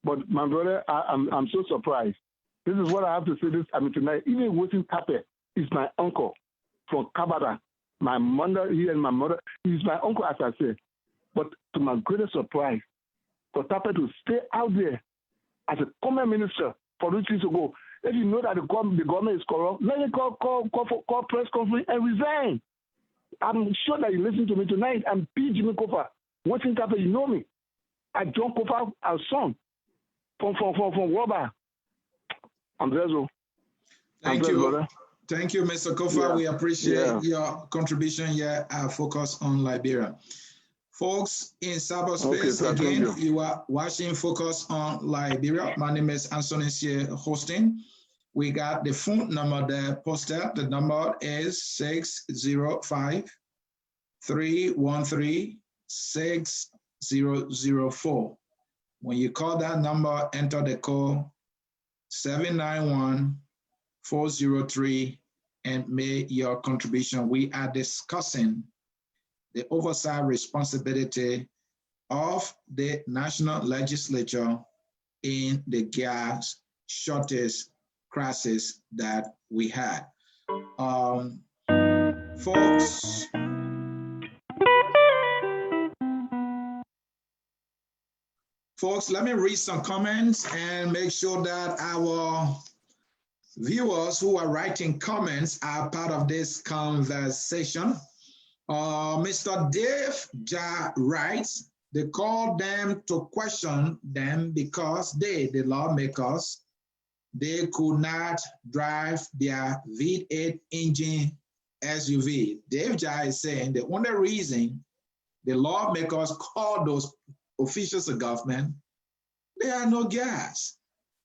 S5: But my brother, I'm so surprised. This is what I have to say tonight. Even Wilson Tape is my uncle from Kabada. My mother, he and my mother, he's my uncle, as I said. But to my greatest surprise, for Tape to stay out there as a common minister for 2 years ago, if you know that the government is corrupt, let him call press conference and resign. I'm sure that you listen to me tonight. I'm P. Jimmy Kofa. Wilson Tape, you know me. I John Kofa, our son. From Woba. I'm blessed.
S1: Thank you.
S5: Brother.
S1: Thank you, Mr. Kofa.
S5: Yeah.
S1: We appreciate your contribution here. Focus on Liberia. Folks, in cyberspace, again, you are watching Focus on Liberia. My name is Anthony Sier hosting. We got the phone number there posted. The number is 605-313-6004. When you call that number, enter the code 791-403 and make your contribution. We are discussing the oversight responsibility of the National Legislature in the gas shortage crisis that we had. Folks, let me read some comments and make sure that our viewers who are writing comments are part of this conversation. Mr. Dave Ja writes, they called them to question them because they, the lawmakers, they could not drive their V8 engine SUV. Dave Ja is saying the only reason the lawmakers called those officials of government, they had no gas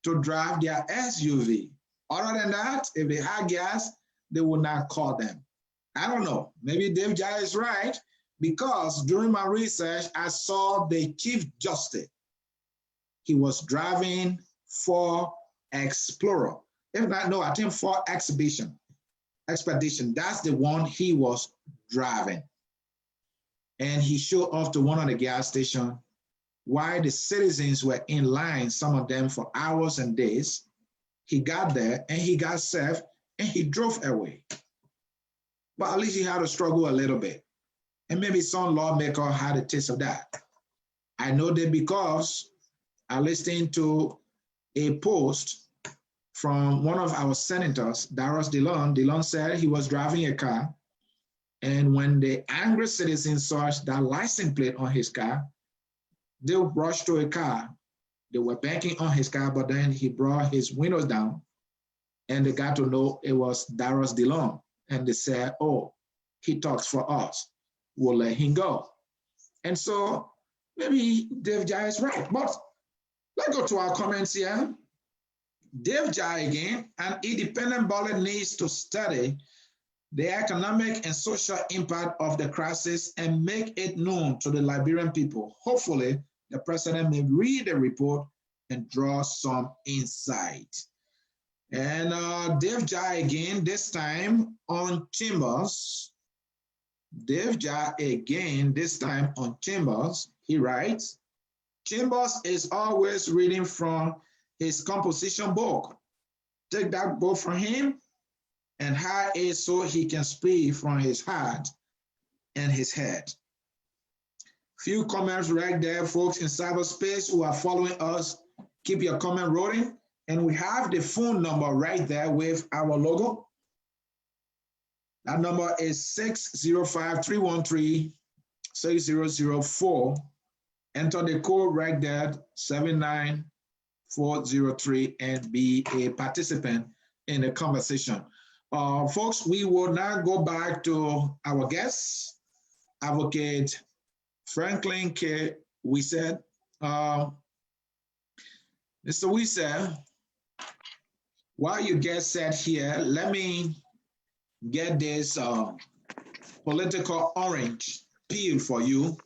S1: to drive their SUV. Other than that, if they had gas, they would not call them. I don't know, maybe Dave Ja is right, because during my research, I saw the Chief Justice. He was driving Ford Explorer. If not, no, I think Ford Expedition. That's the one he was driving. And he showed off to one of the gas stations while the citizens were in line, some of them for hours and days. He got there and he got served and he drove away. But at least he had to struggle a little bit. And maybe some lawmaker had a taste of that. I know that because I listened to a post from one of our senators, Darius Dillon. Dillon said he was driving a car, and when the angry citizens saw that license plate on his car, they rushed to a car. They were banking on his car, but then he brought his windows down, and they got to know it was Darius Dillon. And they said, oh, he talks for us. We'll let him go. And so maybe Dave Ja is right. But let's go to our comments here. Dave Ja again, an independent body needs to study the economic and social impact of the crisis and make it known to the Liberian people. Hopefully, the president may read the report and draw some insight. And Dave Jai again, this time on Chambers. Dave Jai again, this time on Chambers. He writes, Chambers is always reading from his composition book. Take that book from him and hide it so he can speak from his heart and his head. Few comments right there, folks in cyberspace who are following us. Keep your comment rolling. And we have the phone number right there with our logo. That number is 605-313-6004. Enter the code right there, 79403, and be a participant in the conversation. Folks, we will now go back to our guest, Advocate Franklin K. Wisse. Mr. Wisse, while you get set here, let me get this political orange peel for you,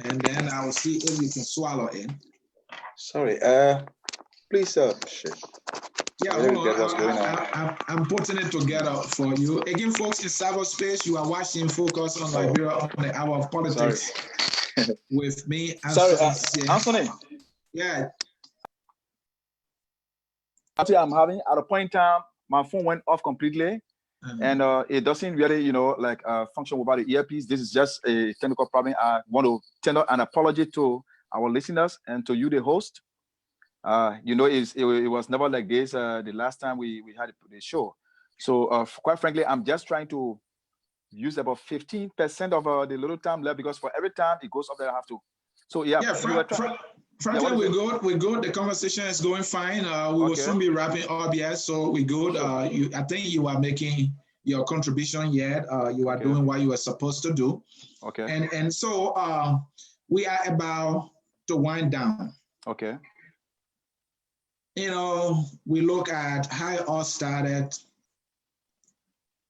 S1: and then I'll see if you can swallow it.
S2: Sorry, please, shit.
S1: Yeah, hold on. I'm putting it together for you. Again, folks, in cyberspace, you are watching Focus on Liberia on the Hour of Politics with me.
S2: Sorry, Anthony.
S1: Yeah.
S2: Actually, I'm having, at a point in time, my phone went off completely. And it doesn't really, function without the earpiece. This is just a technical problem. I want to tender an apology to our listeners and to you, the host. It was never like this the last time we had the show. So quite frankly, I'm just trying to use about 15% of the little time left, because for every time it goes up there, I have to. So yeah.
S1: Franklin, we're good. We're good. The conversation is going fine. We will soon be wrapping up. Yes, so we're good. I think you are making your contribution yet. You are doing what you are supposed to do.
S2: Okay.
S1: And so we are about to wind down.
S2: Okay.
S1: We look at how it all started.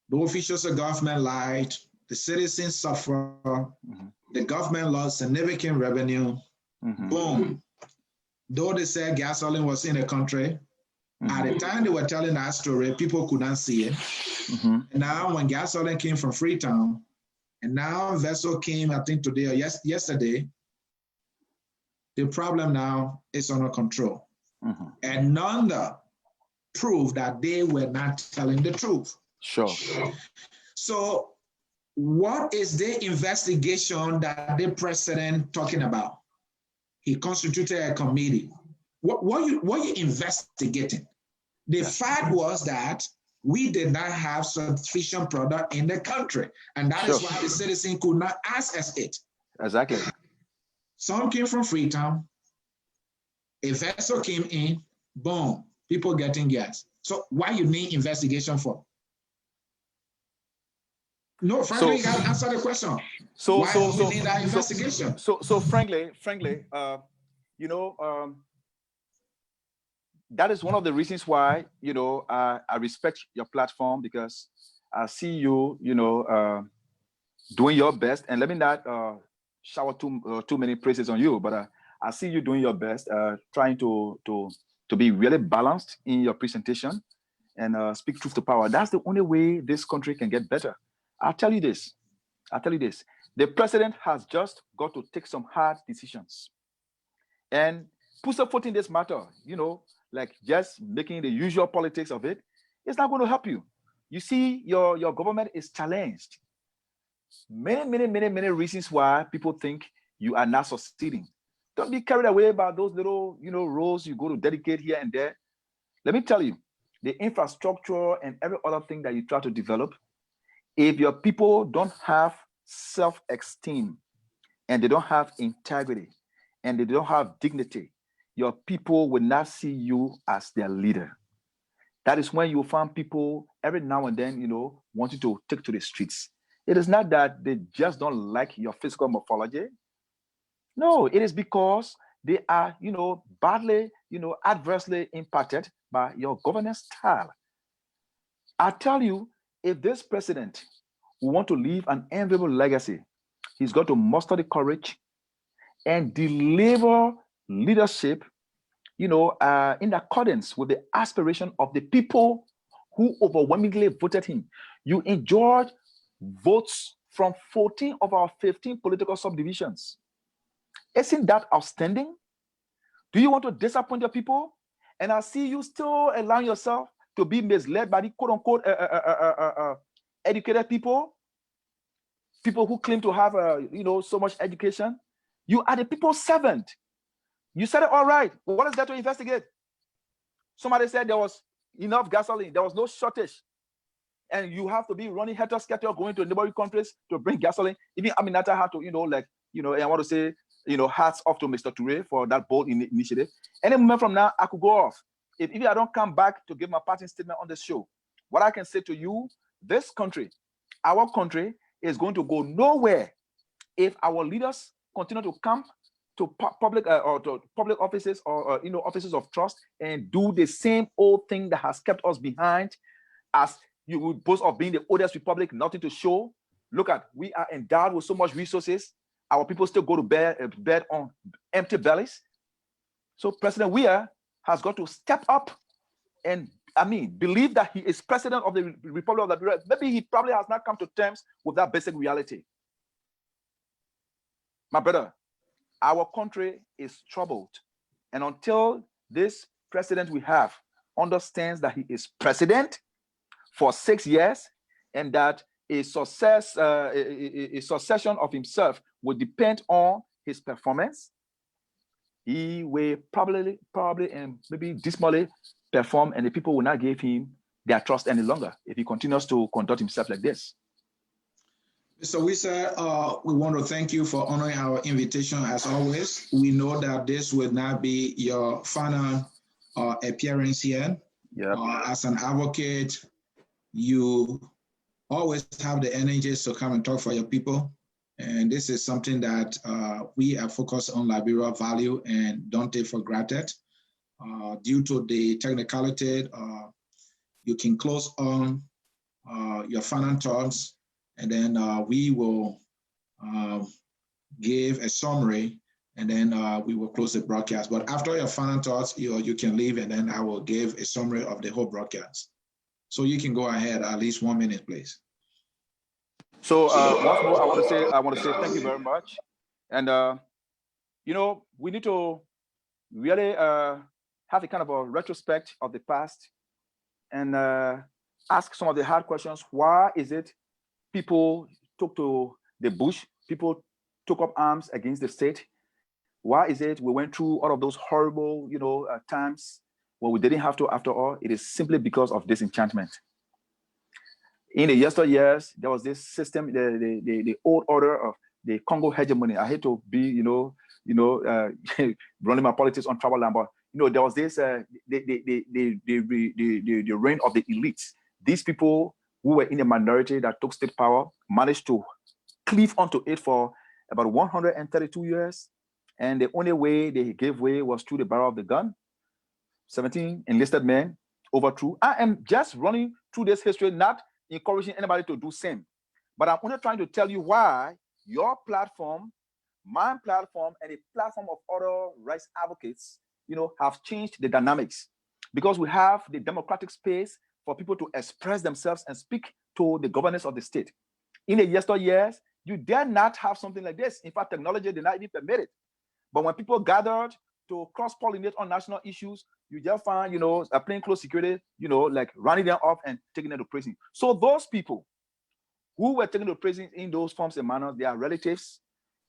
S1: The officials of government lied. The citizens suffer. Mm-hmm. The government lost significant revenue. Mm-hmm. Boom. Though they said gasoline was in the country, at the time they were telling that story, people could not see it. Mm-hmm. And now when gasoline came from Freetown, and now vessel came, I think today or yesterday, the problem now is under control. Mm-hmm. And none proved that they were not telling the truth.
S2: Sure.
S1: So what is the investigation that the president talking about? He constituted a committee. What you investigating? The fact was that we did not have sufficient product in the country, and that is why the citizen could not access it.
S2: Exactly.
S1: Some came from Freetown. A vessel came in. Boom. People getting gas. So why you need investigation for? No, frankly, you got to answer the question.
S2: So
S1: we need that investigation.
S2: So frankly, that is one of the reasons why I respect your platform, because I see you doing your best. And let me not shower too many praises on you, but I see you doing your best, trying to be really balanced in your presentation and speak truth to power. That's the only way this country can get better. I'll tell you this. The president has just got to take some hard decisions and put some foot in this matter. Like just making the usual politics of it, it's not going to help you. You see, your government is challenged. Many reasons why people think you are not succeeding. Don't be carried away by those little, roles you go to dedicate here and there. Let me tell you, the infrastructure and every other thing that you try to develop, if your people don't have self-esteem and they don't have integrity and they don't have dignity, your people will not see you as their leader. That is when you find people every now and then, wanting to take to the streets. It is not that they just don't like your physical morphology. No, it is because they are, badly, adversely impacted by your governance style. I tell you, if this president will want to leave an enviable legacy, he's got to muster the courage and deliver leadership, in accordance with the aspiration of the people who overwhelmingly voted him. You enjoyed votes from 14 of our 15 political subdivisions. Isn't that outstanding? Do you want to disappoint your people? And I see you still allowing yourself to be misled by the quote-unquote educated people who claim to have so much education. You are the people's servant. You said it all right. What is there to investigate? Somebody said there was enough gasoline. There was no shortage. And you have to be running heter-scatter going to neighboring countries to bring gasoline. Even Aminata had to, and I want to say, hats off to Mr. Toure for that bold initiative. Any moment from now, I could go off. If I don't come back to give my parting statement on the show, what I can say to you, this country, our country, is going to go nowhere if our leaders continue to come to public offices or offices of trust and do the same old thing that has kept us behind. As you would boast of being the oldest republic, nothing to show. Look at, we are endowed with so much resources. Our people still go to bed on empty bellies. So President Weah has got to step up and believe that he is president of the Republic of Liberia. Maybe he probably has not come to terms with that basic reality. My brother, our country is troubled. And until this president we have understands that he is president for 6 years and that a succession of himself will depend on his performance, he will probably and maybe dismally perform, and the people will not give him their trust any longer if he continues to conduct himself like this.
S1: Mr. Wisa, we want to thank you for honoring our invitation as always. We know that this will not be your final appearance here.
S2: Yep.
S1: As an advocate, you always have the energies to come and talk for your people. And this is something that we are focused on Liberia value and don't take for granted. Due to the technicality, you can close on your final thoughts, and then we will give a summary, and then we will close the broadcast. But after your final thoughts, you can leave, and then I will give a summary of the whole broadcast. So you can go ahead, at least 1 minute, please.
S2: So once more, I want to say thank you very much. And we need to really have a kind of a retrospect of the past and ask some of the hard questions. Why is it people took to the bush? People took up arms against the state. Why is it we went through all of those horrible, times when we didn't have to after all? It is simply because of disenchantment. In the yesteryears, there was this system, the old order of the Congo hegemony. I hate to be, running my politics on travel land, but there was this the reign of the elites. These people who were in the minority that took state power managed to cleave onto it for about 132 years, and the only way they gave way was through the barrel of the gun. 17 enlisted men overthrew. I am just running through this history, not encouraging anybody to do same, but I'm only trying to tell you why your platform, my platform, and the platform of other rights advocates, have changed the dynamics, because we have the democratic space for people to express themselves and speak to the governance of the state. In the yesteryears, you dare not have something like this. In fact, technology did not even permit it. But when people gathered to cross-pollinate on national issues, you just find, a plainclothes security, like running them off and taking them to prison. So those people who were taken to prison in those forms and manners, their relatives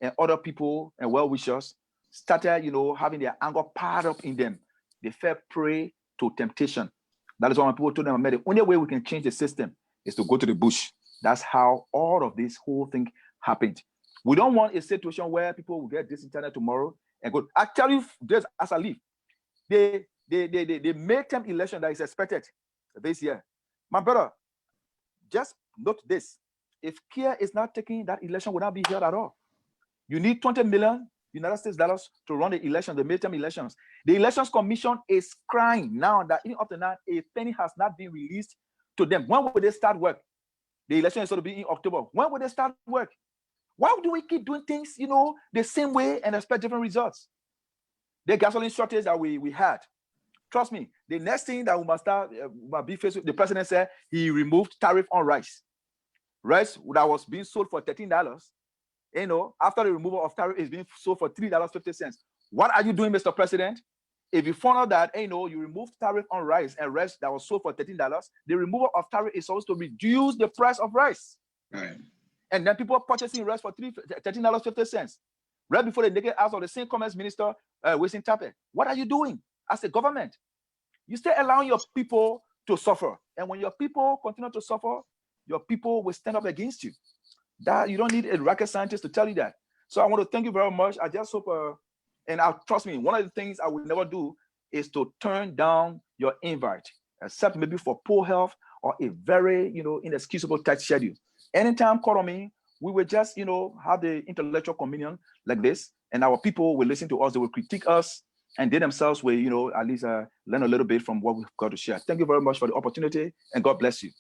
S2: and other people and well-wishers started, having their anger piled up in them. They fell prey to temptation. That is why when people told them, the only way we can change the system is to go to the bush. That's how all of this whole thing happened. We don't want a situation where people will get disinternet tomorrow and go. I tell you this as I leave. The midterm election that is expected this year. My brother, just note this. If Kia is not taking that election, will not be held at all. You need 20 million United States dollars to run the election, the midterm elections. The Elections Commission is crying now that even up to now, a penny has not been released to them. When will they start work? The election is going to be in October. When will they start work? Why do we keep doing things, the same way and expect different results? the gasoline shortage that we had. Trust me, the next thing that we must start, be faced with, the president said he removed tariff on rice. Rice that was being sold for $13, after the removal of tariff is being sold for $3.50. What are you doing, Mr. President? If you found out that, you removed tariff on rice and rice that was sold for $13, the removal of tariff is supposed to reduce the price of rice.
S1: Right.
S2: And then people are purchasing rice for $13.50. Right before the naked ask of the same commerce minister, Winston Tappet, what are you doing as a government? You still allowing your people to suffer. And when your people continue to suffer, your people will stand up against you. That you don't need a rocket scientist to tell you that. So I want to thank you very much. I just hope, and trust me, one of the things I will never do is to turn down your invite, except maybe for poor health or a very, inexcusable tight schedule. Anytime call on me, we will just, have the intellectual communion like this, and our people will listen to us. They will critique us, and they themselves will, at least learn a little bit from what we've got to share. Thank you very much for the opportunity, and God bless you.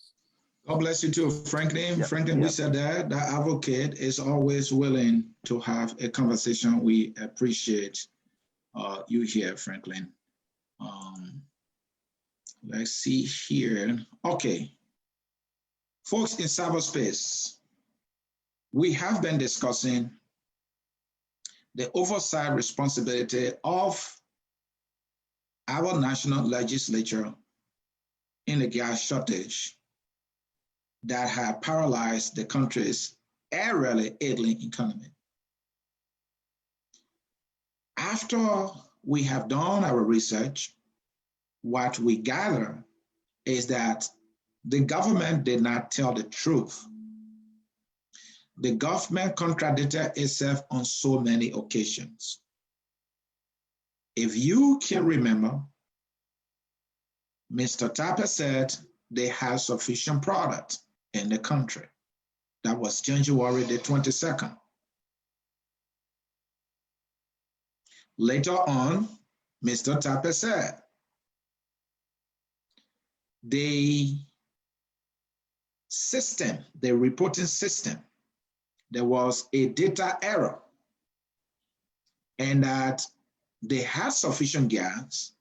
S1: God bless you too, Franklin.
S2: Yeah.
S1: Franklin, we said that advocate is always willing to have a conversation. We appreciate you here, Franklin. Let's see here. Okay. Folks in cyberspace, we have been discussing the oversight responsibility of our national legislature in the gas shortage that have paralyzed the country's aerially ailing economy. After we have done our research, what we gather is that the government did not tell the truth. The government contradicted itself on so many occasions. If you can remember, Mr. Tapper said they have sufficient product in the country. That was January the 22nd. Later on, Mr. Tapper said the system, the reporting system, there was a data error and that they had sufficient gas.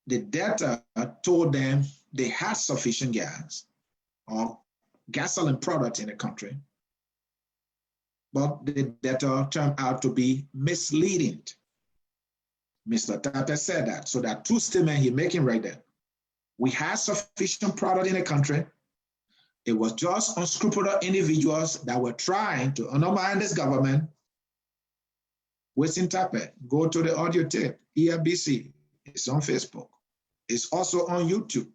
S1: The data told them they had sufficient gas or gasoline product in the country, but the data turned out to be misleading. Mr. Tapper said that. So there are two statements he's making right there. We had sufficient product in the country. It was just unscrupulous individuals that were trying to undermine this government. Winston Tapper, go to the audio tape, ERBC. It's on Facebook. It's also on YouTube.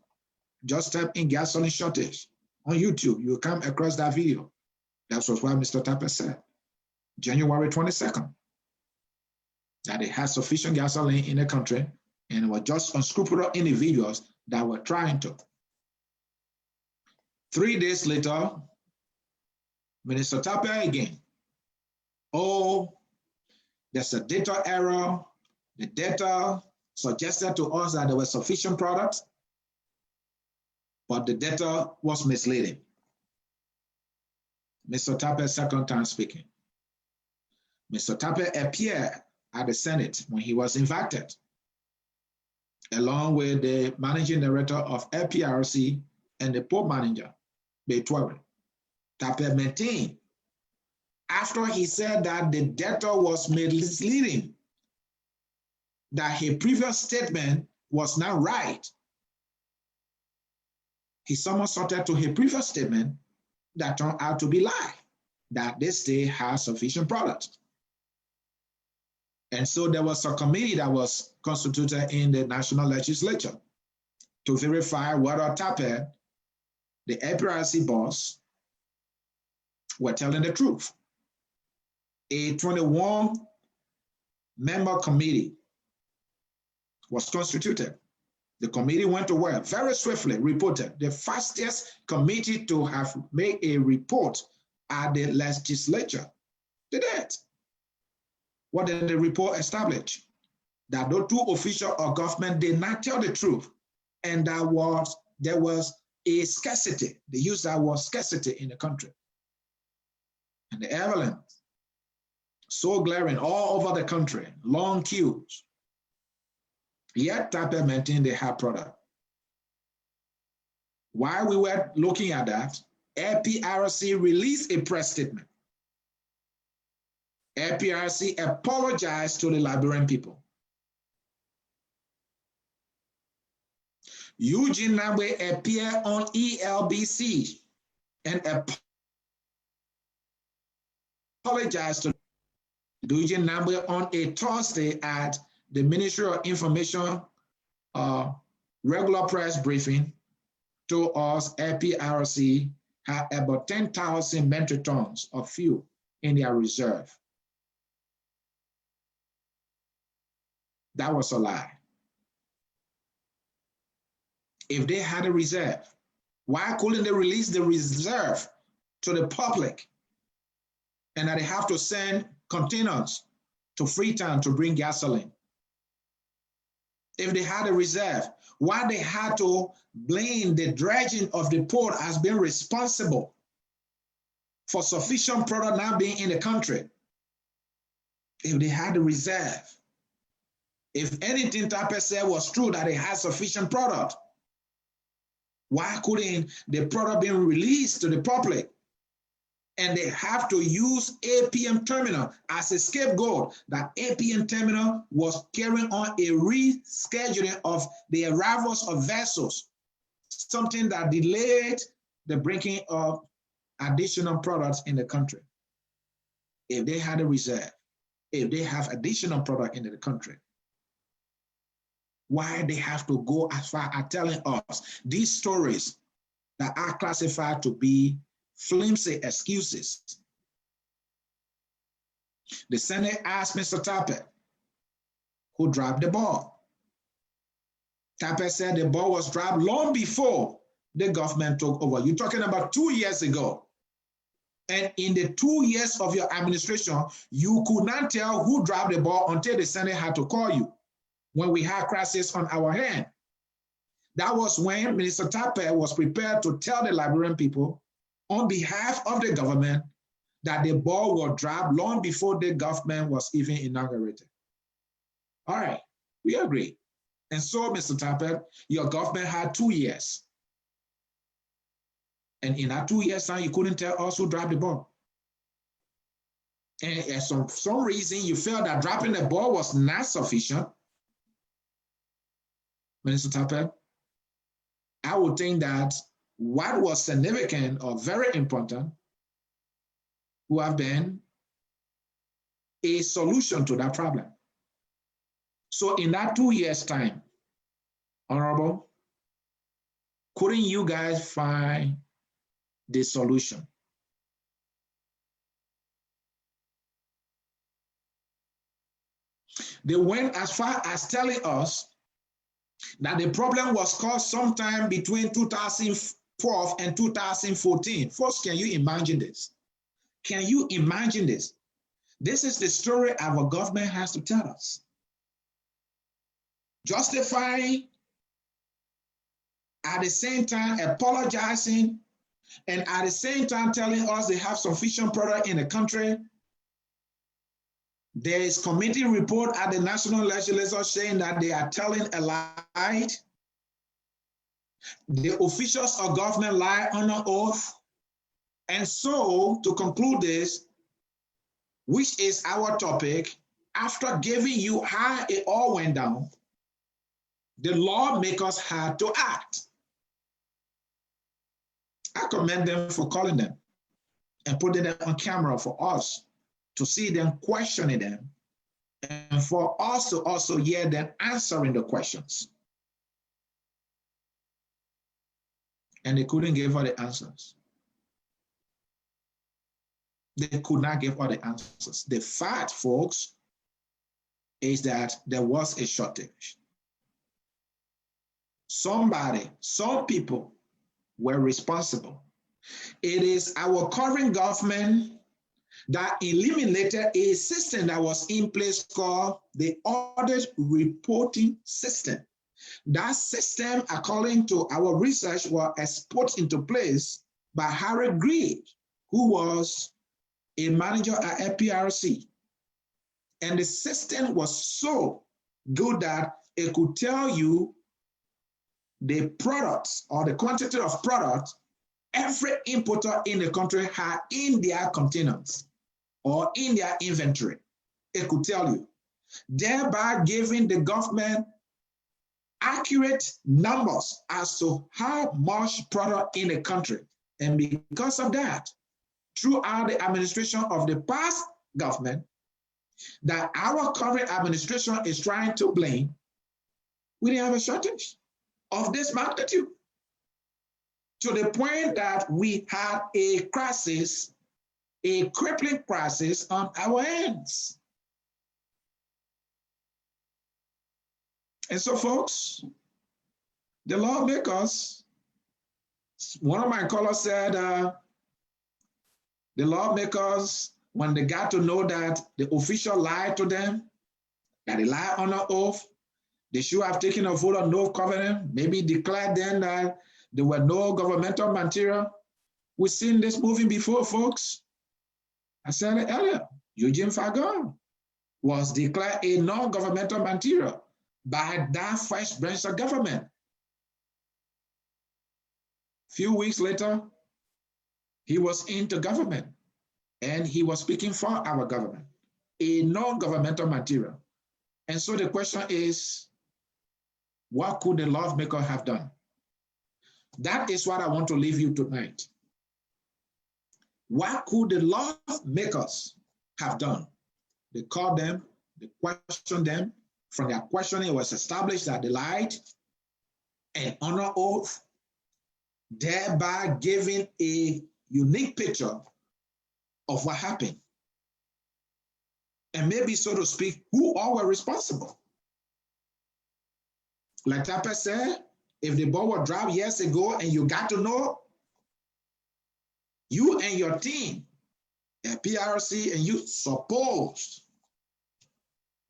S1: Just type in gasoline shortage on YouTube. You'll come across that video. That was what Mr. Tapper said, January 22nd, that it has sufficient gasoline in the country and it was just unscrupulous individuals that were trying to. 3 days later, Minister Tapper again, there's a data error. The data suggested to us that there was sufficient product, but the data was misleading. Mr. Tapper, second time speaking. Mr. Tapper appeared at the Senate when he was invited, along with the managing director of LPRC and the port manager, Betwari. Tapper maintained, after he said that the data was misleading, that his previous statement was not right. He somersaulted to his previous statement that turned out to be lie, that this state has sufficient product. And so there was a committee that was constituted in the national legislature to verify whether Tapper, the APRC boss, were telling the truth. A 21-member committee was constituted. The committee went to work very swiftly, reported, the fastest committee to have made a report at the legislature. They did. What did the report establish? That the two officials of government did not tell the truth, and there was a scarcity. They used that word scarcity in the country. And the evidence so glaring all over the country, long queues. Yet TAPE maintained a high product. While we were looking at that, APRC released a press statement. APRC apologized to the Liberian people. Eugene Nabwe appeared on ELBC and apologized to Eugene Nabwe on a Thursday at the Ministry of Information regular press briefing. To us, APRC had about 10,000 metric tons of fuel in their reserve. That was a lie. If they had a reserve, why couldn't they release the reserve to the public and that they have to send containers to Freetown to bring gasoline? If they had a reserve, why they had to blame the dredging of the port as being responsible for sufficient product not being in the country? If they had a reserve, if anything TAPE said was true that they had sufficient product, why couldn't the product be released to the public? And they have to use APM terminal as a scapegoat. That APM terminal was carrying on a rescheduling of the arrivals of vessels, something that delayed the bringing of additional products in the country. If they had a reserve, if they have additional product into the country, why they have to go as far as telling us these stories that are classified to be flimsy excuses? The Senate asked Mr. TAPE, who dropped the ball. TAPE said the ball was dropped long before the government took over. You're talking about 2 years ago. And in the 2 years of your administration, you could not tell who dropped the ball until the Senate had to call you when we had crisis on our hand. That was when Minister TAPE was prepared to tell the Liberian people on behalf of the government that the ball was dropped long before the government was even inaugurated. All right, we agree. And so, Mr. TAPE, your government had 2 years. And in that 2 years time, you couldn't tell us who dropped the ball. And for some reason, you felt that dropping the ball was not sufficient. Minister TAPE, I would think that what was significant or very important would have been a solution to that problem. So in that 2 years' time, Honorable, couldn't you guys find the solution? They went as far as telling us that the problem was caused sometime between 2012 and 2014. Folks, can you imagine this? Can you imagine this? This is the story our government has to tell us. Justifying, at the same time apologizing, and at the same time telling us they have sufficient product in the country. There is committee report at the National Legislature saying that they are telling a lie. The officials of government lie on an oath. And so, to conclude this, which is our topic, after giving you how it all went down, the lawmakers had to act. I commend them for calling them and putting them on camera for us to see them questioning them, and for us to also hear them answering the questions. And they couldn't give all the answers. They could not give all the answers. The fact, folks, is that there was a shortage. Some people were responsible. It is our current government that eliminated a system that was in place called the audit reporting system. That system, according to our research, was put into place by Harry Greed, who was a manager at APRC. And the system was so good that it could tell you the products or the quantity of products every importer in the country had in their containers or in their inventory. It could tell you, thereby giving the government accurate numbers as to how much product in the country. And because of that, throughout the administration of the past government, that our current administration is trying to blame, we didn't have a shortage of this magnitude, to the point that we had a crisis, a crippling crisis on our hands. And so, folks, the lawmakers, one of my callers said, the lawmakers, when they got to know that the official lied to them, that they lied on an oath, they should have taken a vote on no covenant, maybe declared then that there were no governmental material. We've seen this movie before, folks. I said it earlier, Eugene Fagon was declared a non-governmental material by that first branch of government. A few weeks later, he was into government and he was speaking for our government, a non-governmental material. And so the question is, what could the lawmaker have done? That is what I want to leave you tonight. What could the lawmakers have done? They called them, they questioned them. From their questioning, it was established that they lied and under oath, thereby giving a unique picture of what happened. And maybe, so to speak, who all were responsible. Like Tapper said, if the ball was dropped years ago and you got to know, you and your team at PRC, and you supposed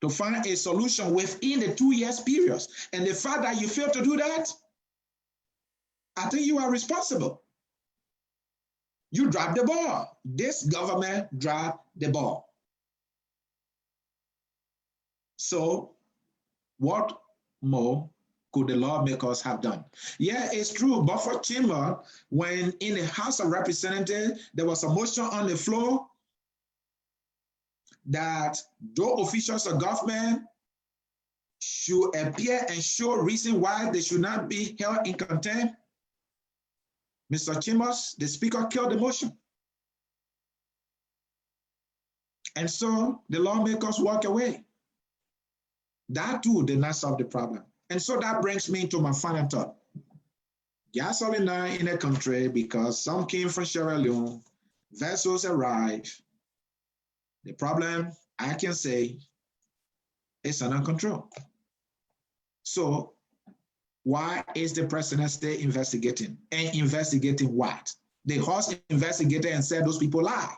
S1: to find a solution within the 2 years period. And the fact that you failed to do that, I think you are responsible. You dropped the ball. This government dropped the ball. So what more could the lawmakers have done? Yeah, it's true. But for Chima, when in the House of Representatives, there was a motion on the floor that those officials of government should appear and show reason why they should not be held in contempt. Mr. Chimos, the speaker, killed the motion. And so the lawmakers walk away. That too did not solve the problem. And so that brings me to my final thought. Gasoline now in the country because some came from Sierra Leone, vessels arrived. The problem, I can say, is under control. So why is the president still investigating? And investigating what? The House investigated and said those people lie.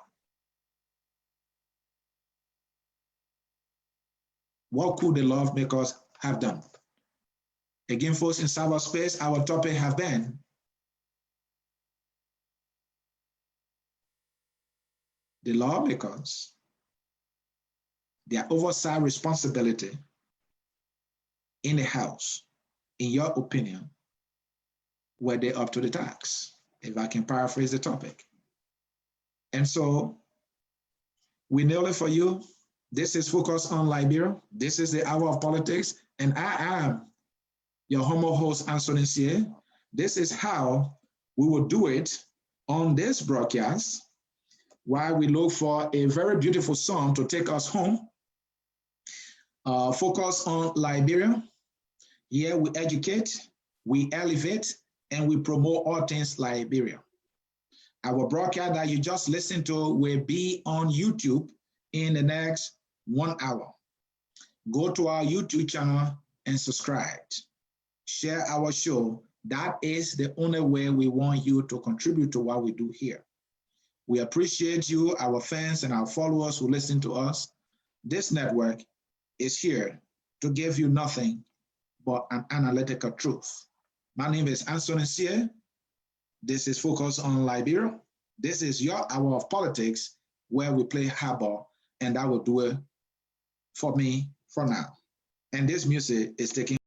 S1: What could the lawmakers have done? Again, folks, in cyberspace, our topic have been the lawmakers, their oversight responsibility in the House. In your opinion, were they up to the task? If I can paraphrase the topic. And so we nailed it for you. This is Focus on Liberia. This is the Hour of Politics, and I am your humble host, Anthony Sie. This is how we will do it on this broadcast, while we look for a very beautiful song to take us home. Focus on Liberia. Here we educate, we elevate, and we promote all things Liberia. Our broadcast that you just listened to will be on YouTube in the next 1 hour. Go to our YouTube channel and subscribe. Share our show. That is the only way we want you to contribute to what we do here. We appreciate you, our fans and our followers who listen to us. This network is here to give you nothing but an analytical truth. My name is Anthony Sie. This is Focus on Liberia. This is your Hour of Politics, where we play hardball, and I will do it for me for now. And this music is taking